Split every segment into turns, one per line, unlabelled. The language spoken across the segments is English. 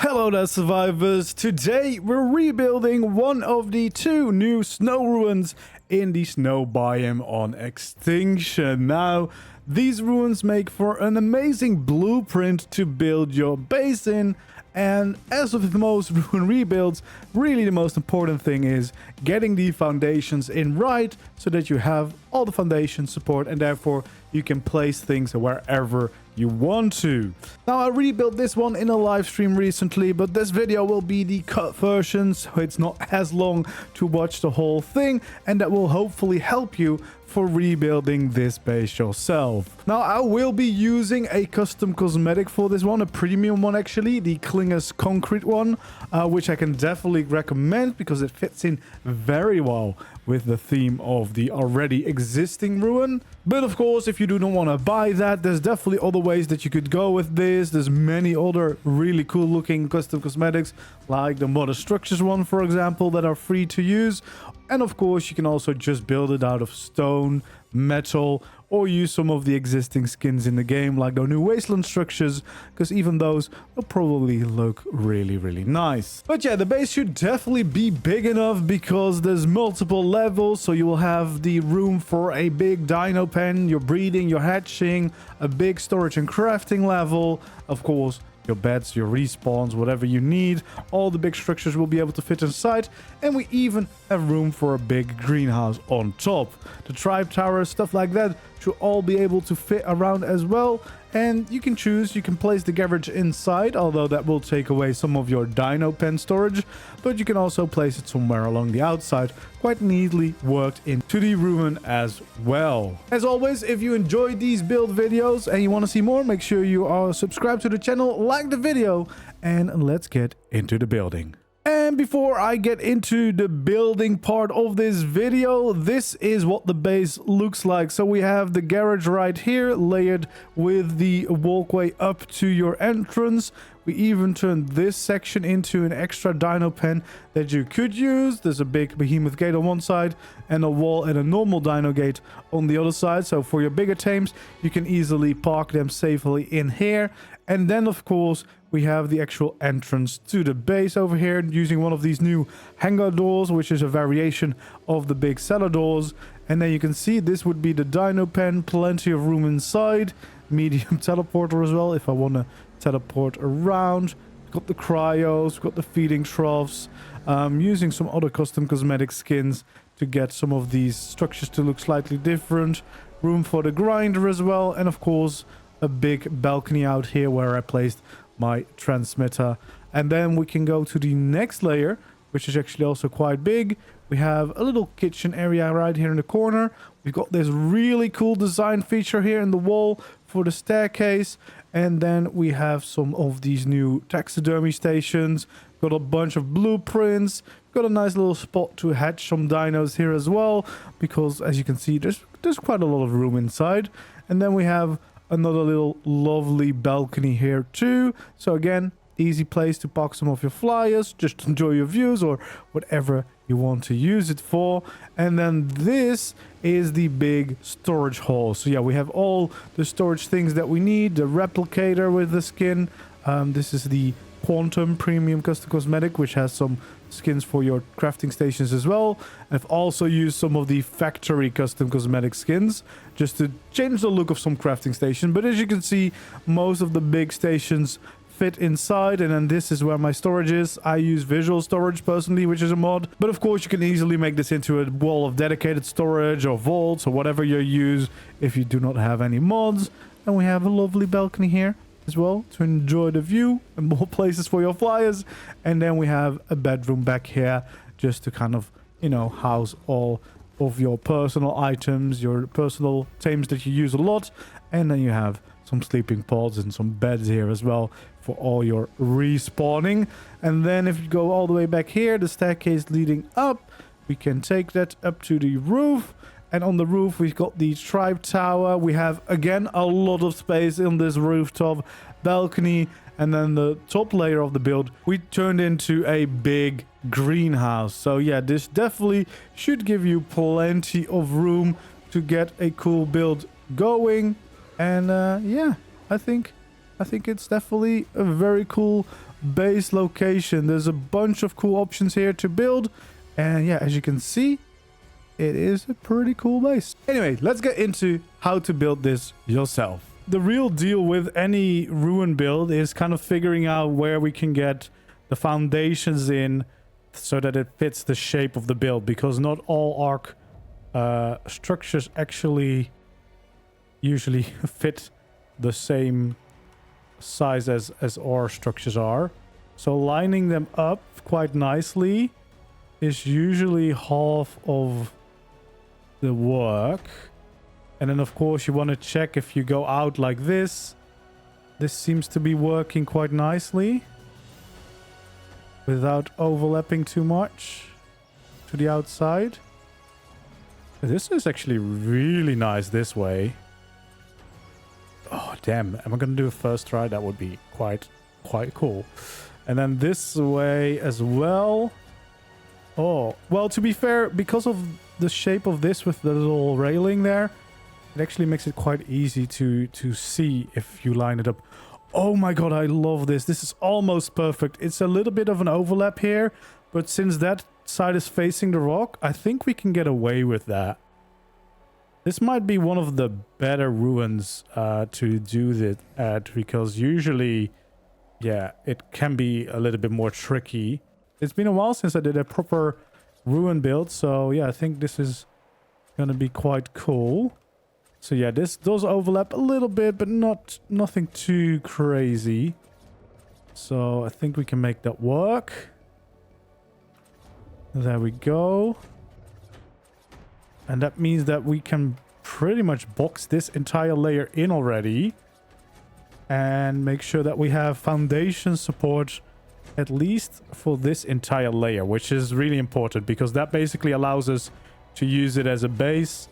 Hello there, survivors. Today we're rebuilding one of the two new snow ruins in the snow biome on Extinction. Now, these ruins make for an amazing blueprint to build your base in, and as with most ruin rebuilds, really the most important thing is getting the foundations in right so that you have all the foundation support and therefore you can place things wherever you want to. Now, I rebuilt this one in a live stream recently, but this video will be the cut version, so it's not as long to watch the whole thing, and that will hopefully help you for rebuilding this base yourself. Now, I will be using a custom cosmetic for this one, a premium one actually, the Klingers Concrete one, which I can definitely recommend because it fits in very well with the theme of the already existing ruin. But of course, if you do not want to buy that, there's definitely other ways that you could go with this. There's many other really cool looking custom cosmetics, like the Modern Structures one, for example, that are free to use. And of course, you can also just build it out of stone, metal, or use some of the existing skins in the game, like the new Wasteland Structures, because even those will probably look really nice. But yeah, the base should definitely be big enough because there's multiple levels, so you will have the room for a big dino pen, your breeding, your hatching, a big storage and crafting level, of course, your beds, your respawns, whatever you need. All the big structures will be able to fit inside, and we even have room for a big greenhouse on top. The tribe tower, stuff like that, should all be able to fit around as well. And you can choose, you can place the garage inside, although that will take away some of your dino pen storage, but you can also place it somewhere along the outside, quite neatly worked into the ruin as well. As always, if you enjoyed these build videos and you want to see more, make sure you are subscribed to the channel, like the video, and let's get into the building. And before I get into the building part of this video, this is what the base looks like. So we have the garage right here, layered with the walkway up to your entrance. We even turned this section into an extra dino pen that you could use. There's a big behemoth gate on one side and a wall and a normal dino gate on the other side. So for your bigger tames, you can easily park them safely in here. And then, of course, we have the actual entrance to the base over here using one of these new hangar doors, which is a variation of the big cellar doors. And then you can see this would be the dino pen, plenty of room inside, medium teleporter as well if I want to teleport around. We've got the cryos, we've got the feeding troughs, using some other custom cosmetic skins to get some of these structures to look slightly different. Room for the grinder as well, and of course a big balcony out here where I placed my transmitter. And then we can go to the next layer, which is actually also quite big. We have a little kitchen area right here in the corner. We've got this really cool design feature here in the wall for the staircase. And then we have some of these new taxidermy stations. Got a bunch of blueprints. Got a nice little spot to hatch some dinos here as well, because as you can see, there's quite a lot of room inside. And then we have another little lovely balcony here too. So again, easy place to park some of your flyers, just enjoy your views or whatever you want to use it for. And then this is the big storage hall. So yeah, we have all the storage things that we need. The replicator with the skin. This is the Quantum Premium Custom Cosmetic, which has some skins for your crafting stations as well. I've also used some of the factory custom cosmetic skins just to change the look of some crafting station. But as you can see, most of the big stations fit inside, and then this is where my storage is. I use visual storage personally, which is a mod, but of course you can easily make this into a wall of dedicated storage or vaults or whatever you use if you do not have any mods. And we have a lovely balcony here as well to enjoy the view and more places for your flyers. And then we have a bedroom back here just to kind of, you know, house all of your personal items, your personal tames that you use a lot. And then you have some sleeping pods and some beds here as well for all your respawning. And then if you go all the way back here, the staircase leading up, we can take that up to the roof. And on the roof, we've got the tribe tower. We have, again, a lot of space in this rooftop balcony. And then the top layer of the build, we turned into a big greenhouse. So yeah, this definitely should give you plenty of room to get a cool build going. And yeah, I think it's definitely a very cool base location. There's a bunch of cool options here to build. And yeah, as you can see, it is a pretty cool base. Anyway, let's get into how to build this yourself. The real deal with any ruin build is kind of figuring out where we can get the foundations in so that it fits the shape of the build, because not all ARK structures actually usually fit the same size as our structures are. So lining them up quite nicely is usually half of the work. And then of course you want to check if you go out like this. This seems to be working quite nicely without overlapping too much to the outside. This is actually really nice this way. Oh damn, am I gonna do a first try? That would be quite cool. And then this way as well. Oh, well, to be fair, because of the shape of this with the little railing there, it actually makes it quite easy to see if you line it up. Oh my god, I love this. This is almost perfect. It's a little bit of an overlap here, but since that side is facing the rock, I think we can get away with that. This might be one of the better ruins to do that at, because usually, yeah, it can be a little bit more tricky. It's been a while since I did a proper ruin build, so yeah, I think this is gonna be quite cool. So yeah, this does overlap a little bit, but nothing too crazy. So I think we can make that work. There we go. And that means that we can pretty much box this entire layer in already. And make sure that we have foundation support at least for this entire layer, which is really important because that basically allows us to use it as a base.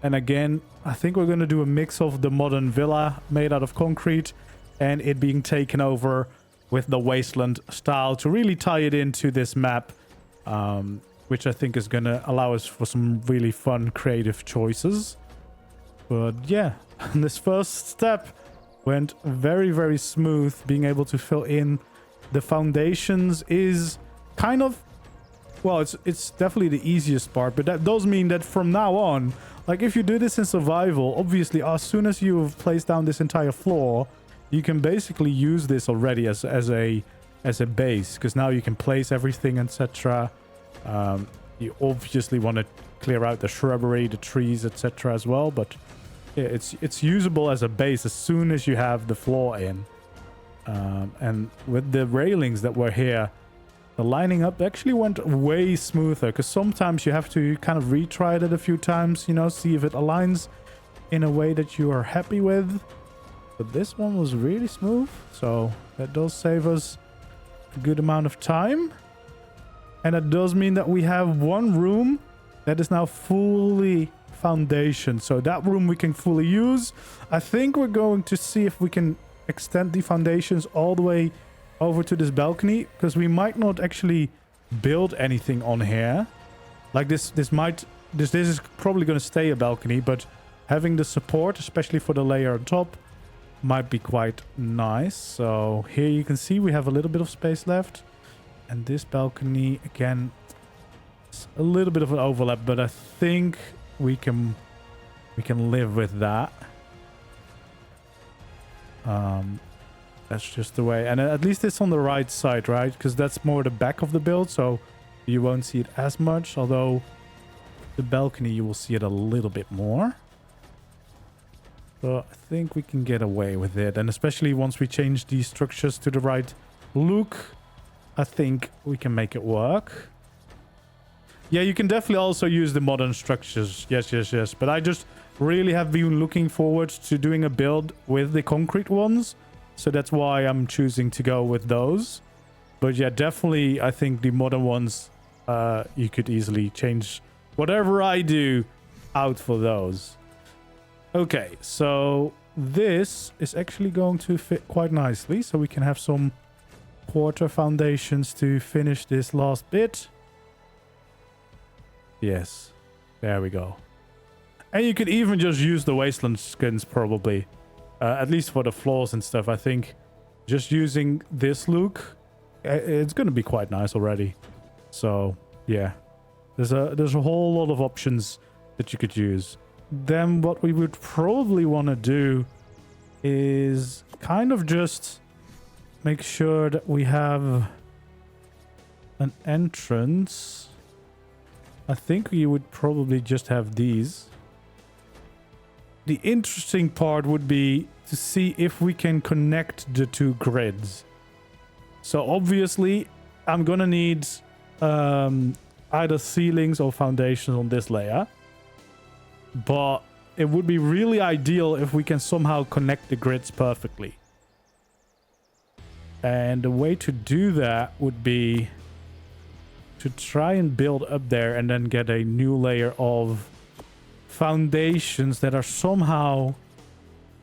And again, I think we're going to do a mix of the modern villa made out of concrete and it being taken over with the wasteland style to really tie it into this map. Which I think is going to allow us for some really fun, creative choices. But yeah, this first step went very, very smooth. Being able to fill in the foundations is kind of... Well, it's definitely the easiest part. But that does mean that from now on, like if you do this in survival, obviously as soon as you've placed down this entire floor, you can basically use this already as a base. Because now you can place everything, etc. You obviously want to clear out the shrubbery, the trees, etc. as well, but yeah, it's usable as a base as soon as you have the floor in. And with the railings that were here, the lining up actually went way smoother, because sometimes you have to kind of retry it a few times, you know, see if it aligns in a way that you are happy with. But this one was really smooth, so that does save us a good amount of time. And that does mean that we have one room that is now fully foundation. So that room we can fully use. I think we're going to see if we can extend the foundations all the way over to this balcony, because we might not actually build anything on here. Like this is probably going to stay a balcony, but having the support, especially for the layer on top, might be quite nice. So here you can see we have a little bit of space left. And this balcony, again, it's a little bit of an overlap, but I think we can live with that. That's just the way. And at least it's on the right side, right? Because that's more the back of the build, so you won't see it as much. Although the balcony, you will see it a little bit more. So I think we can get away with it. And especially once we change these structures to the right look, I think we can make it work. Yeah, you can definitely also use the modern structures. Yes. But I just really have been looking forward to doing a build with the concrete ones. So that's why I'm choosing to go with those. But yeah, definitely, I think the modern ones, you could easily change whatever I do out for those. Okay, so this is actually going to fit quite nicely. So we can have some quarter foundations to finish this last bit. Yes, there we go. And you could even just use the wasteland skins probably, at least for the floors and stuff. I think just using this look, it's going to be quite nice already. So yeah, there's a whole lot of options that you could use. Then what we would probably want to do is kind of just make sure that we have an entrance. I think you would probably just have these. The interesting part would be to see if we can connect the two grids. So obviously I'm gonna need either ceilings or foundations on this layer, but it would be really ideal if we can somehow connect the grids perfectly. And the way to do that would be to try and build up there and then get a new layer of foundations that are somehow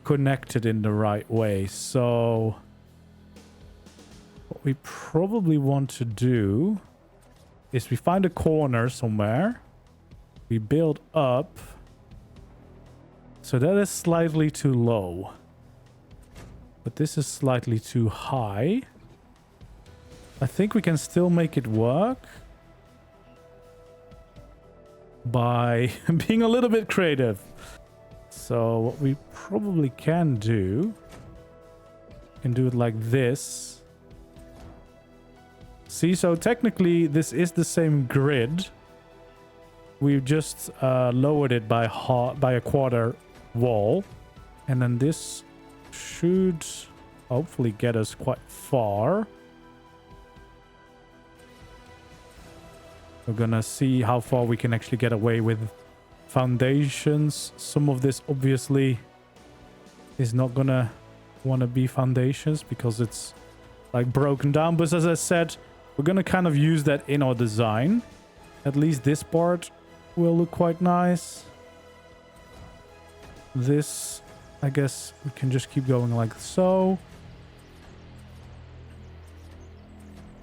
connected in the right way. So what we probably want to do is we find a corner somewhere, we build up. So that is slightly too low, but this is slightly too high. I think we can still make it work by being a little bit creative. So what we probably can do it like this. See, so technically this is the same grid. We've just lowered it by a quarter wall, and then this should hopefully get us quite far. We're gonna see how far we can actually get away with foundations. Some of this obviously is not gonna want to be foundations because it's like broken down, but as I said, we're gonna kind of use that in our design. At least this part will look quite nice. This, I guess we can just keep going like so.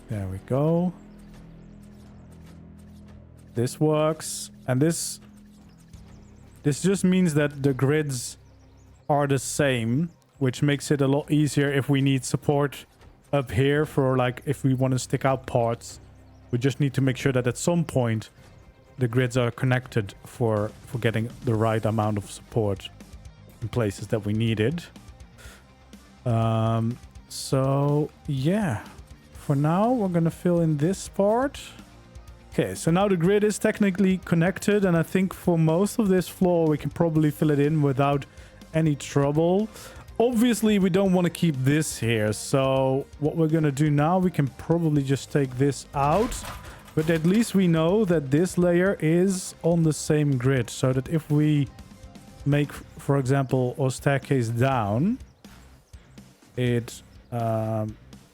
There we go. This works, and this just means that the grids are the same, which makes it a lot easier if we need support up here for, like, if we want to stick out parts. We just need to make sure that at some point the grids are connected for getting the right amount of support in places that we needed. So yeah, for now we're gonna fill in this part. Okay, so now the grid is technically connected, and I think for most of this floor we can probably fill it in without any trouble. Obviously we don't want to keep this here, so what we're gonna do now, we can probably just take this out, but at least we know that this layer is on the same grid, so that if we make, for example, our staircase down, it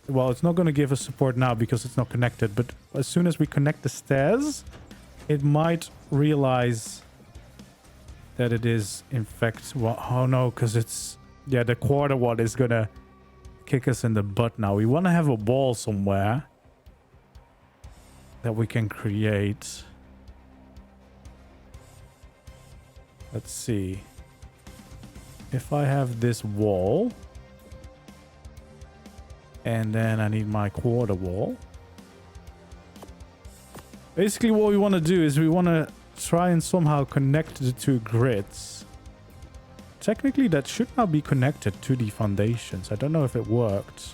well, it's not going to give us support now because it's not connected, but as soon as we connect the stairs, it might realize that it is in fact, well, oh no, because it's, yeah, the quarter one is gonna kick us in the butt now. We want to have a wall somewhere that we can create. Let's see. If I have this wall, and then I need my quarter wall. Basically what we want to do is we want to try and somehow connect the two grids. Technically that should now be connected to the foundations. I don't know if it worked.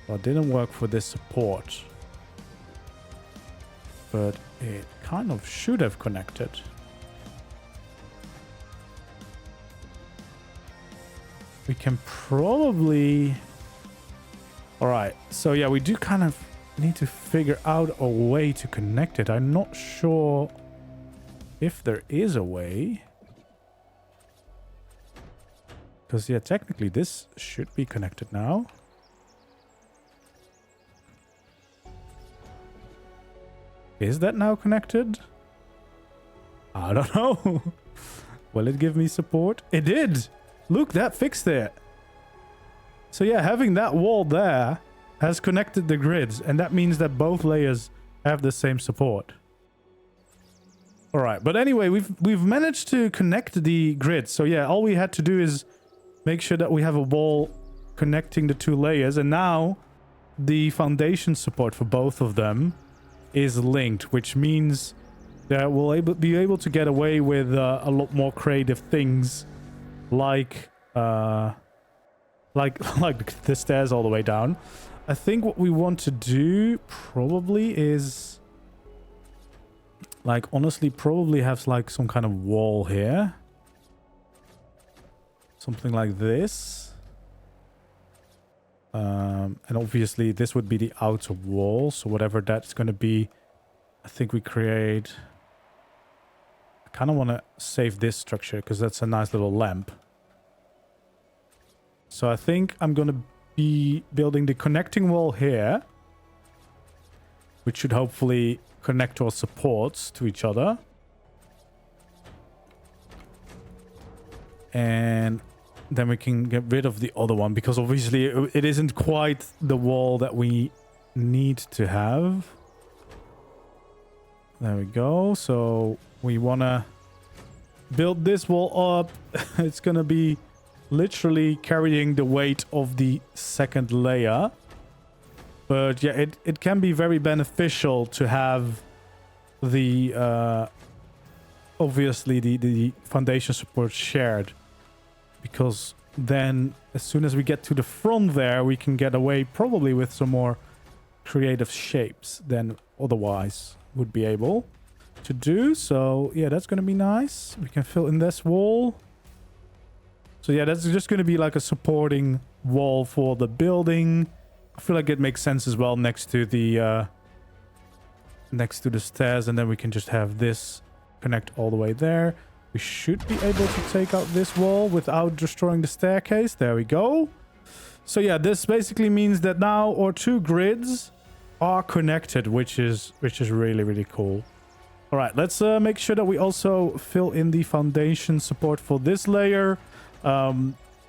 Well, it didn't work for this support, but it kind of should have connected. We can probably... Alright, so yeah, we do kind of need to figure out a way to connect it. I'm not sure if there is a way. Because, yeah, technically this should be connected now. Is that now connected? I don't know. Will it give me support? It did! Look, that fixed it. So yeah, having that wall there has connected the grids, and that means that both layers have the same support. Alright, but anyway, we've managed to connect the grids. So yeah, all we had to do is make sure that we have a wall connecting the two layers, and now the foundation support for both of them is linked, which means that we'll be able to get away with a lot more creative things, like the stairs all the way down. I think what we want to do probably is, like, honestly, probably have like some kind of wall here. Something like this. And obviously this would be the outer wall. So whatever that's going to be, I think we create... I kind of want to save this structure because that's a nice little lamp. So I think I'm going to be building the connecting wall here, which should hopefully connect our supports to each other. And then we can get rid of the other one, because obviously it isn't quite the wall that we need to have. There we go. So we want to build this wall up. It's going to be literally carrying the weight of the second layer. But yeah, it can be very beneficial to have the obviously the foundation support shared, because then as soon as we get to the front there, we can get away probably with some more creative shapes than otherwise would be able to do. So yeah, that's going to be nice. We can fill in this wall. So yeah, that's just going to be like a supporting wall for the building. I feel like it makes sense as well next to the stairs, and then we can just have this connect all the way there. We should be able to take out this wall without destroying the staircase. There we go. So yeah, this basically means that now our two grids are connected, which is really, really cool. All right, let's make sure that we also fill in the foundation support for this layer,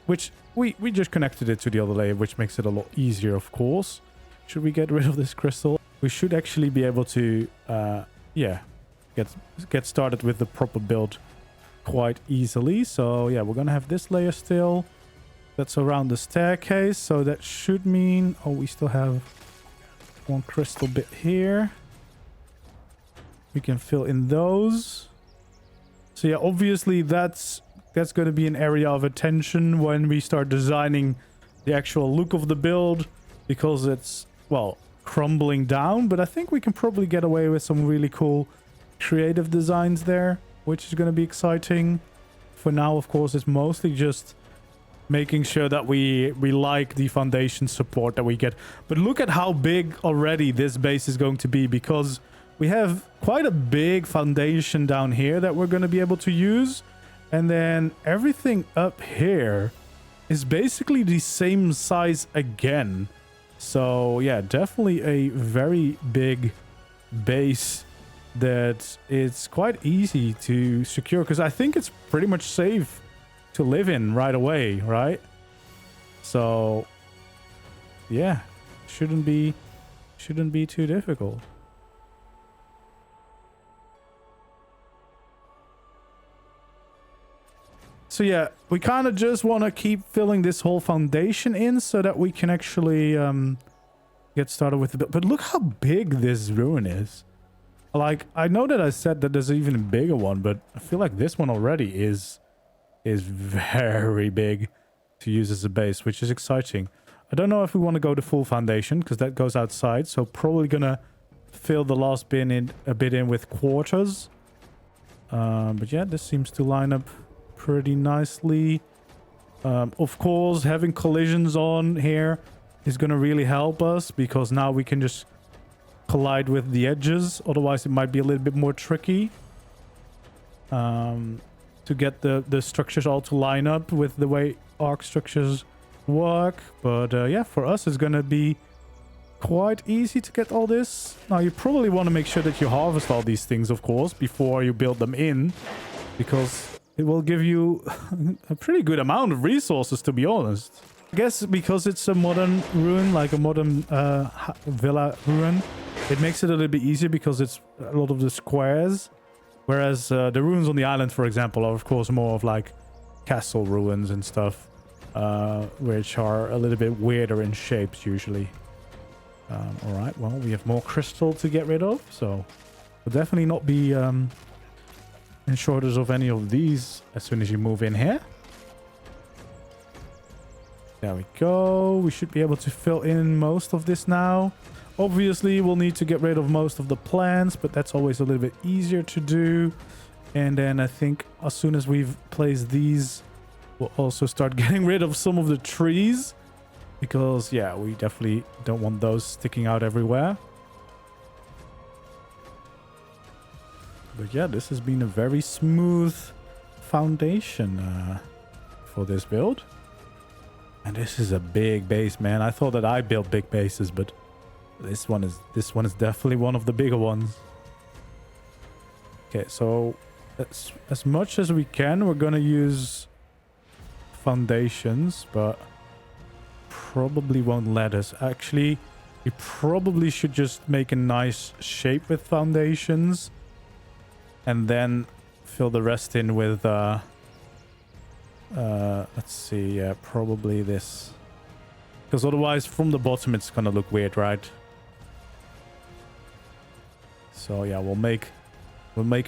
which we just connected it to the other layer, which makes it a lot easier, of course. Should we get rid of this crystal? We should actually be able to, yeah, get started with the proper build quite easily. So yeah, we're gonna have this layer still. That's around the staircase. So that should mean, oh, we still have one crystal bit here. We can fill in those. So yeah, obviously that's going to be an area of attention when we start designing the actual look of the build, because it's, well, crumbling down. But I think we can probably get away with some really cool creative designs there, which is going to be exciting. For now, of course, it's mostly just making sure that we like the foundation support that we get. But look at how big already this base is going to be, because we have quite a big foundation down here that we're going to be able to use. And then everything up here is basically the same size again. So yeah, definitely a very big base that it's quite easy to secure, because I think it's pretty much safe to live in right away, right? So yeah, shouldn't be too difficult. So yeah, we kind of just want to keep filling this whole foundation in so that we can actually get started with the build. But look how big this ruin is. Like, I know that I said that there's an even bigger one, but I feel like this one already is very big to use as a base, which is exciting. I don't know if we want to go the full foundation, because that goes outside. So probably gonna fill the last bit in with quarters. But yeah, this seems to line up pretty nicely. Of course, having collisions on here is going to really help us, because now we can just collide with the edges. Otherwise, it might be a little bit more tricky to get the structures all to line up with the way ARK structures work. But yeah, for us, it's going to be quite easy to get all this. Now, you probably want to make sure that you harvest all these things, of course, before you build them in, because it will give you a pretty good amount of resources, to be honest. I guess because it's a modern ruin, like a modern villa ruin, it makes it a little bit easier because it's a lot of the squares. Whereas the ruins on the island, for example, are of course more of like castle ruins and stuff. which are a little bit weirder in shapes usually. All right, well, we have more crystal to get rid of, so we'll definitely not be in shortage of any of these as soon as you move in here. There we go. We should be able to fill in most of this now. Obviously, we'll need to get rid of most of the plants, but that's always a little bit easier to do. And then I think as soon as we've placed these, we'll also start getting rid of some of the trees. Because, yeah, we definitely don't want those sticking out everywhere. But yeah, this has been a very smooth foundation for this build. And this is a big base, man. I thought that I built big bases, but this one is definitely one of the bigger ones. Okay, so as much as we can, we're gonna use foundations, but probably won't let us. Actually, we probably should just make a nice shape with foundations and then fill the rest in with let's see, yeah, probably this, because otherwise from the bottom it's gonna look weird, right? So yeah, we'll make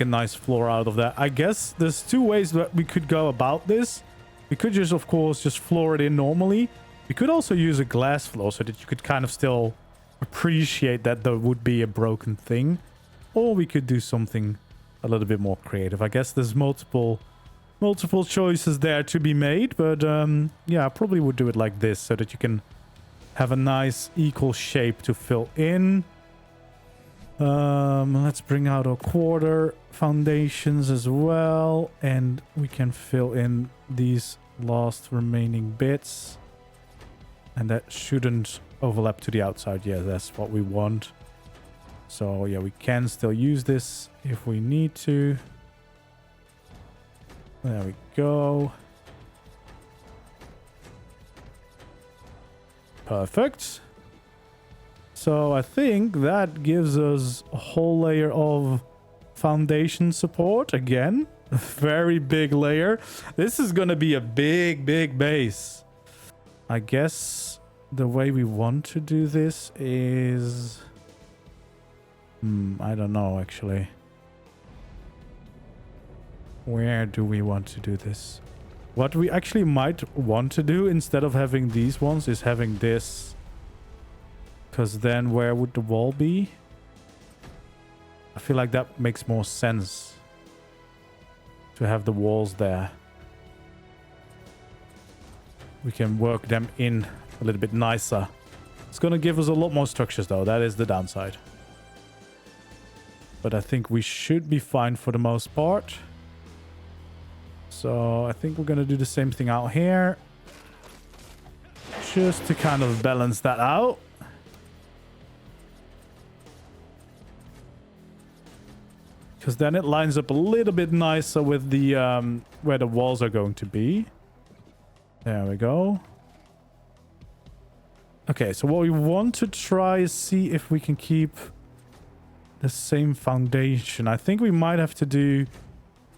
a nice floor out of that. I guess there's two ways that we could go about this. We could just, of course, just floor it in normally. We could also use a glass floor so that you could kind of still appreciate that there would be a broken thing. Or we could do something a little bit more creative. I guess there's multiple choices there to be made. But yeah, I probably would do it like this so that you can have a nice equal shape to fill in. Let's bring out our quarter foundations as well. And we can fill in these last remaining bits. And that shouldn't overlap to the outside. Yeah, that's what we want. So yeah, we can still use this if we need to. There we go. Perfect. So I think that gives us a whole layer of foundation support again. A very big layer. This is going to be a big base. I guess the way we want to do this is... I don't know, actually. Where do we want to do this? What we actually might want to do instead of having these ones is having this. Because then where would the wall be? I feel like that makes more sense. To have the walls there. We can work them in a little bit nicer. It's going to give us a lot more structures though. That is the downside. But I think we should be fine for the most part. So I think we're going to do the same thing out here. Just to kind of balance that out. Because then it lines up a little bit nicer with the where the walls are going to be. There we go. Okay, so what we want to try is see if we can keep the same foundation. I think we might have to do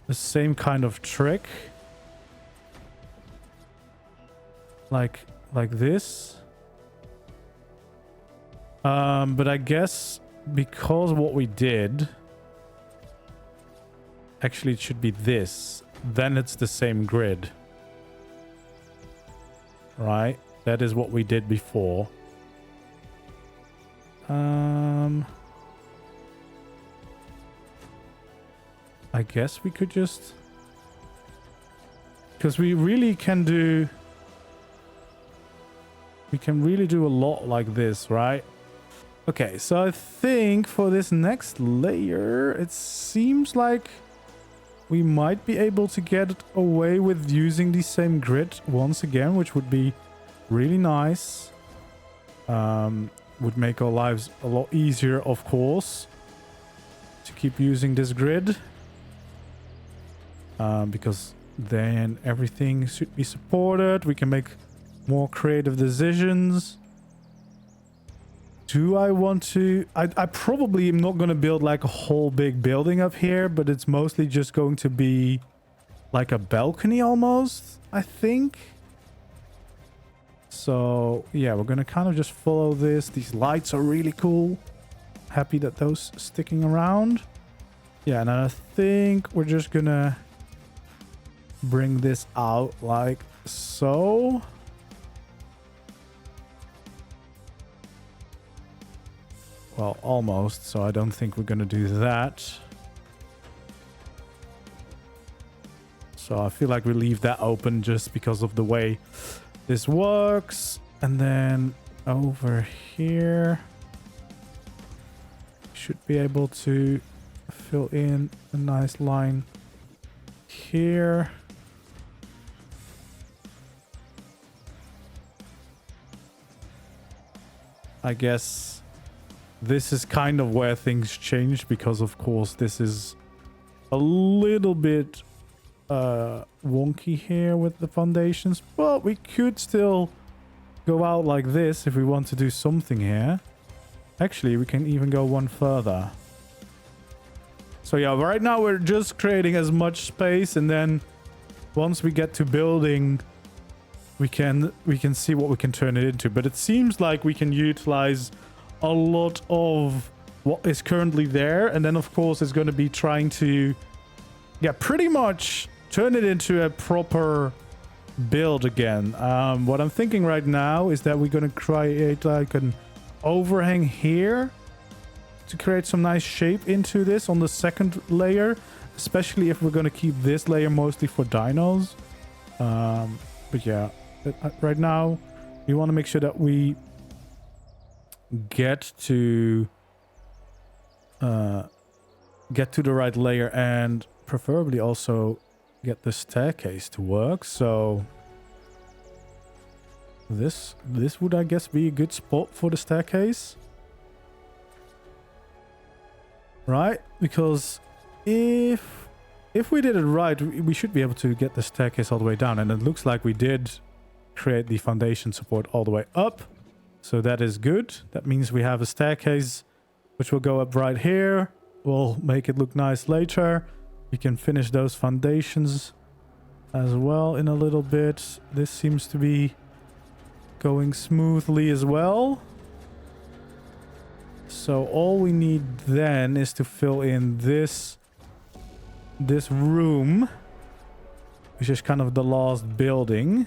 the same kind of trick. Like this. But I guess because what we did... Actually, it should be this. Then it's the same grid. Right? That is what we did before. I guess we could just... Because we really can do... We can really do a lot like this, right? Okay, so I think for this next layer, it seems like we might be able to get away with using the same grid once again, which would be really nice. Would make our lives a lot easier, of course, to keep using this grid. Because then everything should be supported. We can make more creative decisions. Do I want to... I probably am not going to build like a whole big building up here, but it's mostly just going to be like a balcony almost, I think. So yeah, we're gonna kind of just follow this. These lights are really cool. Happy that those sticking around. Yeah, and I think we're just gonna bring this out like so. Well, almost, so I don't think we're gonna do that. So I feel like we leave that open just because of the way this works. And then over here, should be able to fill in a nice line here. I guess this is kind of where things change because, of course, this is a little bit wonky here with the foundations, but we could still go out like this if we want to do something here. Actually, we can even go one further. So yeah, right now we're just creating as much space, and then once we get to building, we can see what we can turn it into. But it seems like we can utilize a lot of what is currently there, and then of course it's going to be trying to, yeah, pretty much turn it into a proper build again. What I'm thinking right now is that we're going to create like an overhang here to create some nice shape into this on the second layer, especially if we're going to keep this layer mostly for dinos. But yeah, right now we want to make sure that we get to the right layer, and preferably also get the staircase to work. So this would, I guess, be a good spot for the staircase, right? Because if we did it right, we should be able to get the staircase all the way down, and it looks like we did create the foundation support all the way up. So that is good. That means we have a staircase which will go up right here. We'll make it look nice later. We can finish those foundations as well in a little bit. This seems to be going smoothly as well. So all we need then is to fill in this room, which is kind of the last building.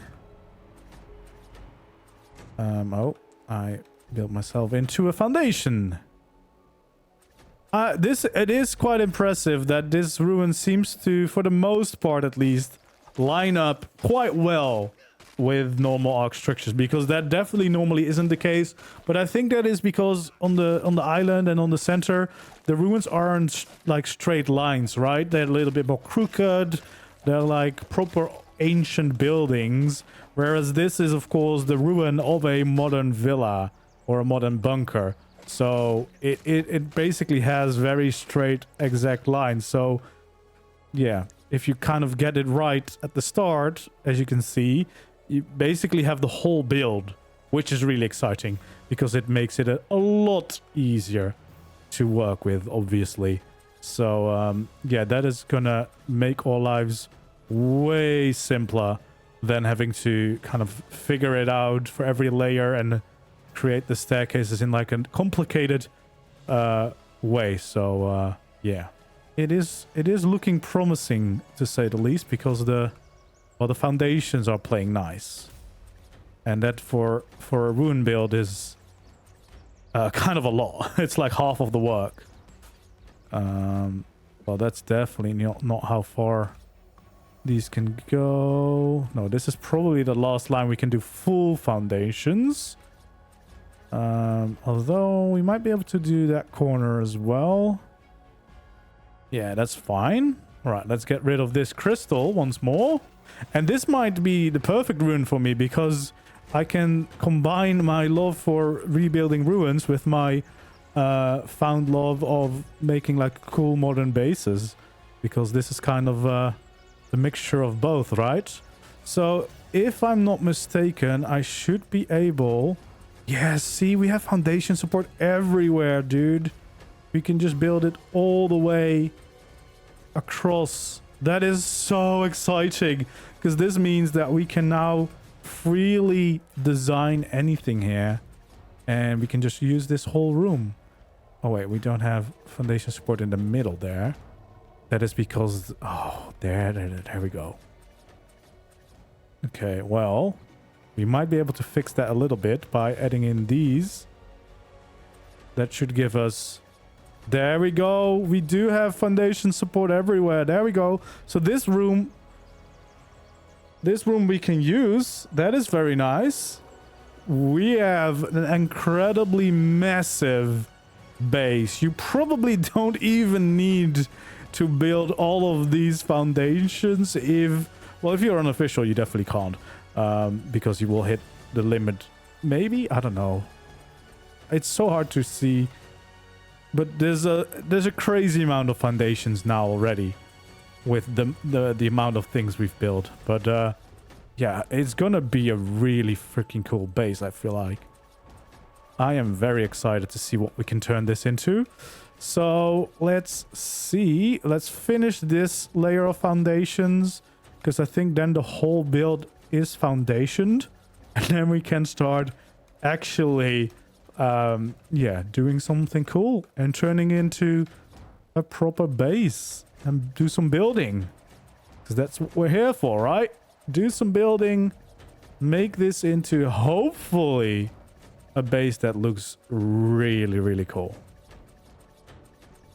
Oh, I built myself into a foundation. It is quite impressive that this ruin seems to, for the most part at least, line up quite well with normal ARK structures, because that definitely normally isn't the case. But I think that is because on the island and on the center, the ruins aren't like straight lines, right? They're a little bit more crooked. They're like proper ancient buildings, whereas this is, of course, the ruin of a modern villa or a modern bunker. So it basically has very straight, exact lines. So yeah, if you kind of get it right at the start, as you can see, you basically have the whole build, which is really exciting because it makes it a lot easier to work with, obviously. So yeah, that is gonna make our lives way simpler than having to kind of figure it out for every layer and create the staircases in like a complicated way. So yeah, it is looking promising, to say the least, because the foundations are playing nice, and that for a ruin build is kind of a lot. It's like half of the work. Well, that's definitely not how far these can go. No, this is probably the last line we can do full foundations. Although we might be able to do that corner as well. Yeah, that's fine. All right, let's get rid of this crystal once more. And this might be the perfect ruin for me, because I can combine my love for rebuilding ruins with my found love of making like cool modern bases, because this is kind of the mixture of both, right? So if I'm not mistaken, I should be able... Yeah, see, we have foundation support everywhere, dude. We can just build it all the way across. That is so exciting, because this means that we can now freely design anything here. And we can just use this whole room. Oh, wait, we don't have foundation support in the middle there. That is because... Oh, there we go. Okay, well, we might be able to fix that a little bit by adding in these. That should give us... There we go. We do have foundation support everywhere. There we go. So this room we can use. That is very nice. We have an incredibly massive base. You probably don't even need to build all of these foundations if... Well, if you're unofficial, you definitely can't. Because you will hit the limit. Maybe? I don't know. It's so hard to see. But there's a crazy amount of foundations now already. With the amount of things we've built. But yeah, it's gonna be a really freaking cool base, I feel like. I am very excited to see what we can turn this into. So let's see. Let's finish this layer of foundations. Because I think then the whole build is foundationed. And then we can start actually, yeah, doing something cool. And turning into a proper base. And do some building. Because that's what we're here for, right? Do some building. Make this into, hopefully, a base that looks really, really cool.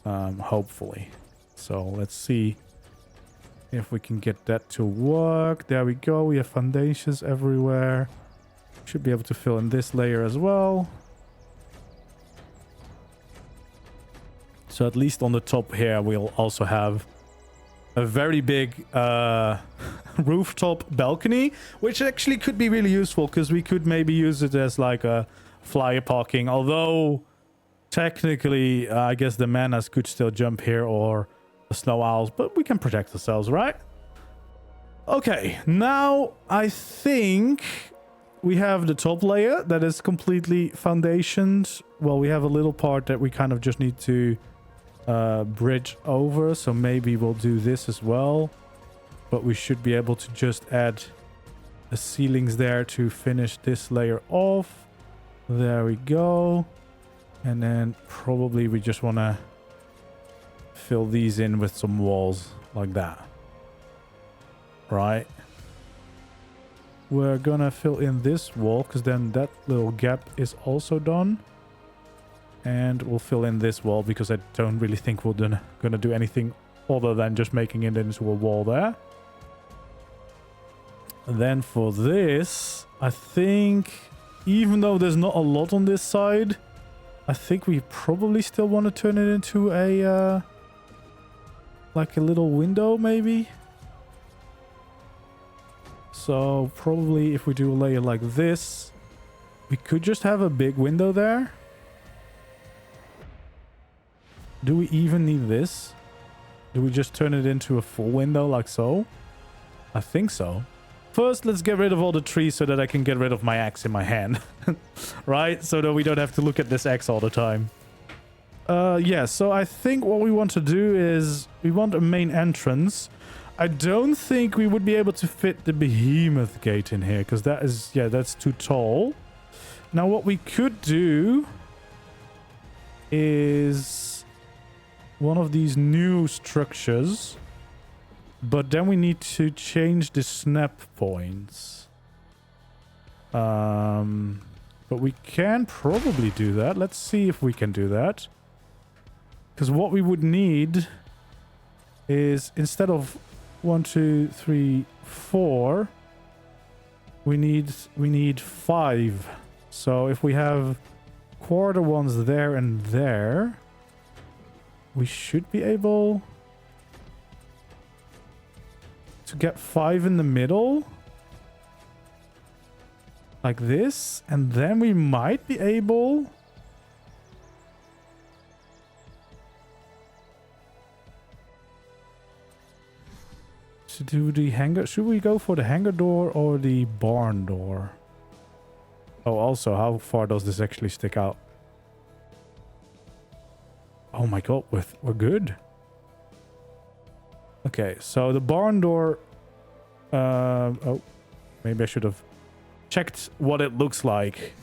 Hopefully. So, let's see if we can get that to work. There we go. We have foundations everywhere. Should be able to fill in this layer as well. So at least on the top here, we'll also have a very big rooftop balcony, which actually could be really useful because we could maybe use it as like a flyer parking. Although technically, I guess the manas could still jump here or the snow owls, but we can protect ourselves, right? Okay, now I think we have the top layer that is completely foundationed. Well, we have a little part that we kind of just need to bridge over, so maybe we'll do this as well. But we should be able to just add the ceilings there to finish this layer off. There we go. And then probably we just want to fill these in with some walls like that. Right. We're gonna fill in this wall because then that little gap is also done. And we'll fill in this wall because I don't really think we're gonna do anything other than just making it into a wall there. And then for this, I think, even though there's not a lot on this side, I think we probably still want to turn it into a, like a little window maybe. So probably if we do a layer like this, we could just have a big window there. Do we even need this? Do we just turn it into a full window like so? I think so. First, let's get rid of all the trees so that I can get rid of my axe in my hand. Right? So that we don't have to look at this axe all the time. Yeah, so I think what we want to do is we want a main entrance. I don't think we would be able to fit the behemoth gate in here because that is, yeah, that's too tall. Now what we could do is one of these new structures, but then we need to change the snap points. But we can probably do that. Let's see if we can do that. Because what we would need is, instead of 1, 2, 3, 4, we need 5. So if we have quarter ones there and there, we should be able to get 5 in the middle. Like this. And then we might be able to do the hangar. Should we go for the hangar door or the barn door? Oh, also, how far does this actually stick out? Oh my god, we're good. Okay, so the barn door... oh, maybe I should have checked what it looks like.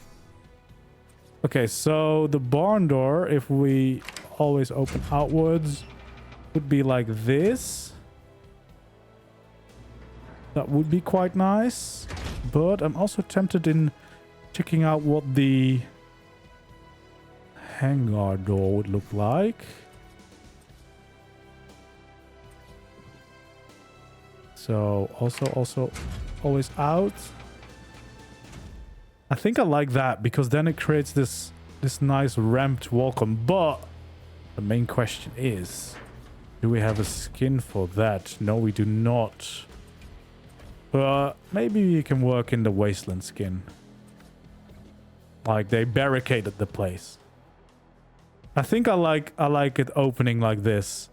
Okay, so the barn door, if we always open outwards, would be like this. That would be quite nice. But I'm also tempted in checking out what the hangar door would look like. So also always out. I think I like that because then it creates this nice ramped welcome. But the main question is, do we have a skin for that? No, we do not. But maybe we can work in the wasteland skin. Like they barricaded the place. I think I like it opening like this.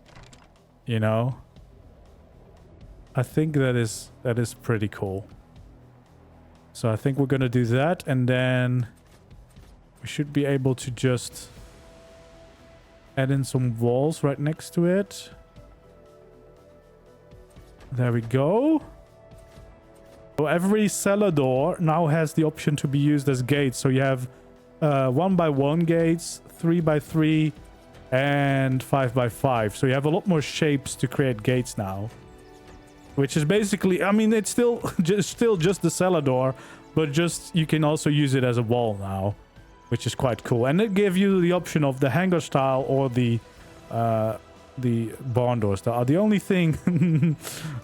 You know? I think that is pretty cool. So I think we're gonna do that, and then we should be able to just add in some walls right next to it. There we go. So every cellar door now has the option to be used as gates. So you have 1x1 gates, 3x3, and 5x5. So you have a lot more shapes to create gates now. Which is basically, I mean, it's still just the cellar door, but just you can also use it as a wall now, which is quite cool. And it gives you the option of the hangar style or the barn door style. The only thing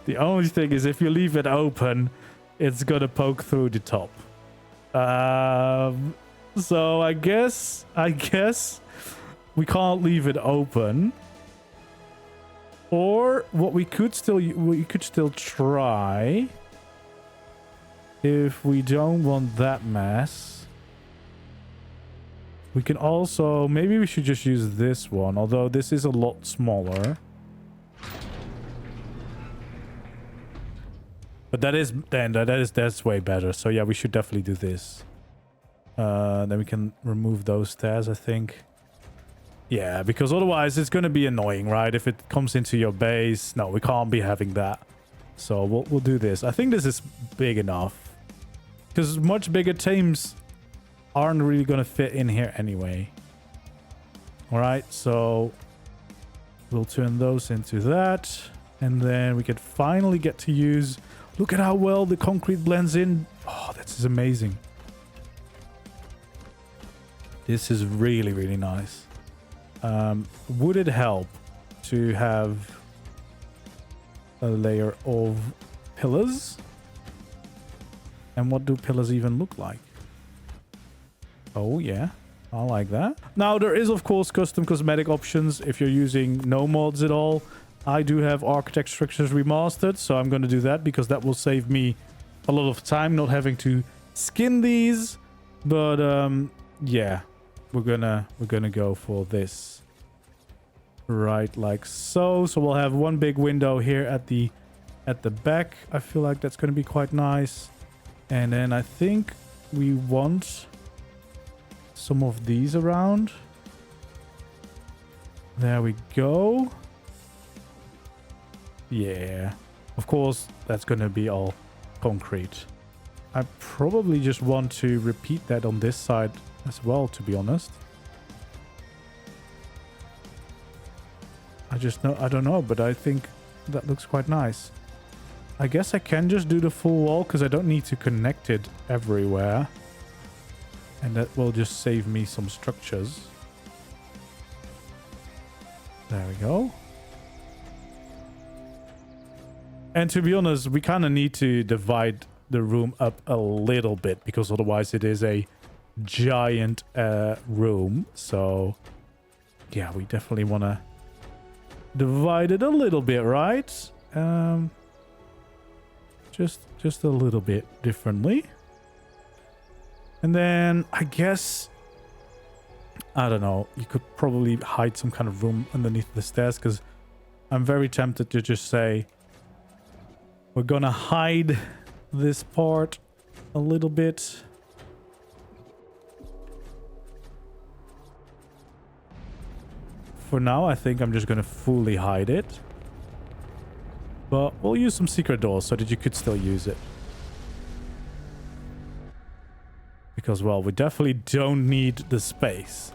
is if you leave it open, it's gonna poke through the top. So I guess we can't leave it open. Or what we could still try, if we don't want that mess, we can also, maybe we should just use this one, although this is a lot smaller. But that's way better. So yeah, we should definitely do this. Then we can remove those stairs, I think. Yeah, because otherwise it's going to be annoying, right? If it comes into your base. No, we can't be having that. So we'll do this. I think this is big enough. Because much bigger teams aren't really going to fit in here anyway. Alright, so we'll turn those into that. And then we can finally get to use... Look at how well the concrete blends in. Oh, this is amazing. This is really, really nice. Would it help to have a layer of pillars? And what do pillars even look like? Oh yeah, I like that. Now there is of course custom cosmetic options if you're using no mods at all. I do have Architect Structures Remastered, so I'm going to do that because that will save me a lot of time not having to skin these. But yeah, we're gonna go for this. Right, like so. So we'll have one big window here at the back. I feel like that's going to be quite nice. And then I think we want some of these around. There we go. Yeah. Of course, that's going to be all concrete. I probably just want to repeat that on this side as well, to be honest. I don't know, but I think that looks quite nice. I guess I can just do the full wall because I don't need to connect it everywhere. And that will just save me some structures. There we go. And to be honest, we kind of need to divide the room up a little bit because otherwise it is a giant room. So yeah, we definitely want to divide it a little bit, right? Just a little bit differently. And then I guess, I don't know, you could probably hide some kind of room underneath the stairs because I'm very tempted to just say we're gonna hide this part a little bit. For now, I think I'm just gonna fully hide it. But we'll use some secret doors so that you could still use it. Because, well, we definitely don't need the space.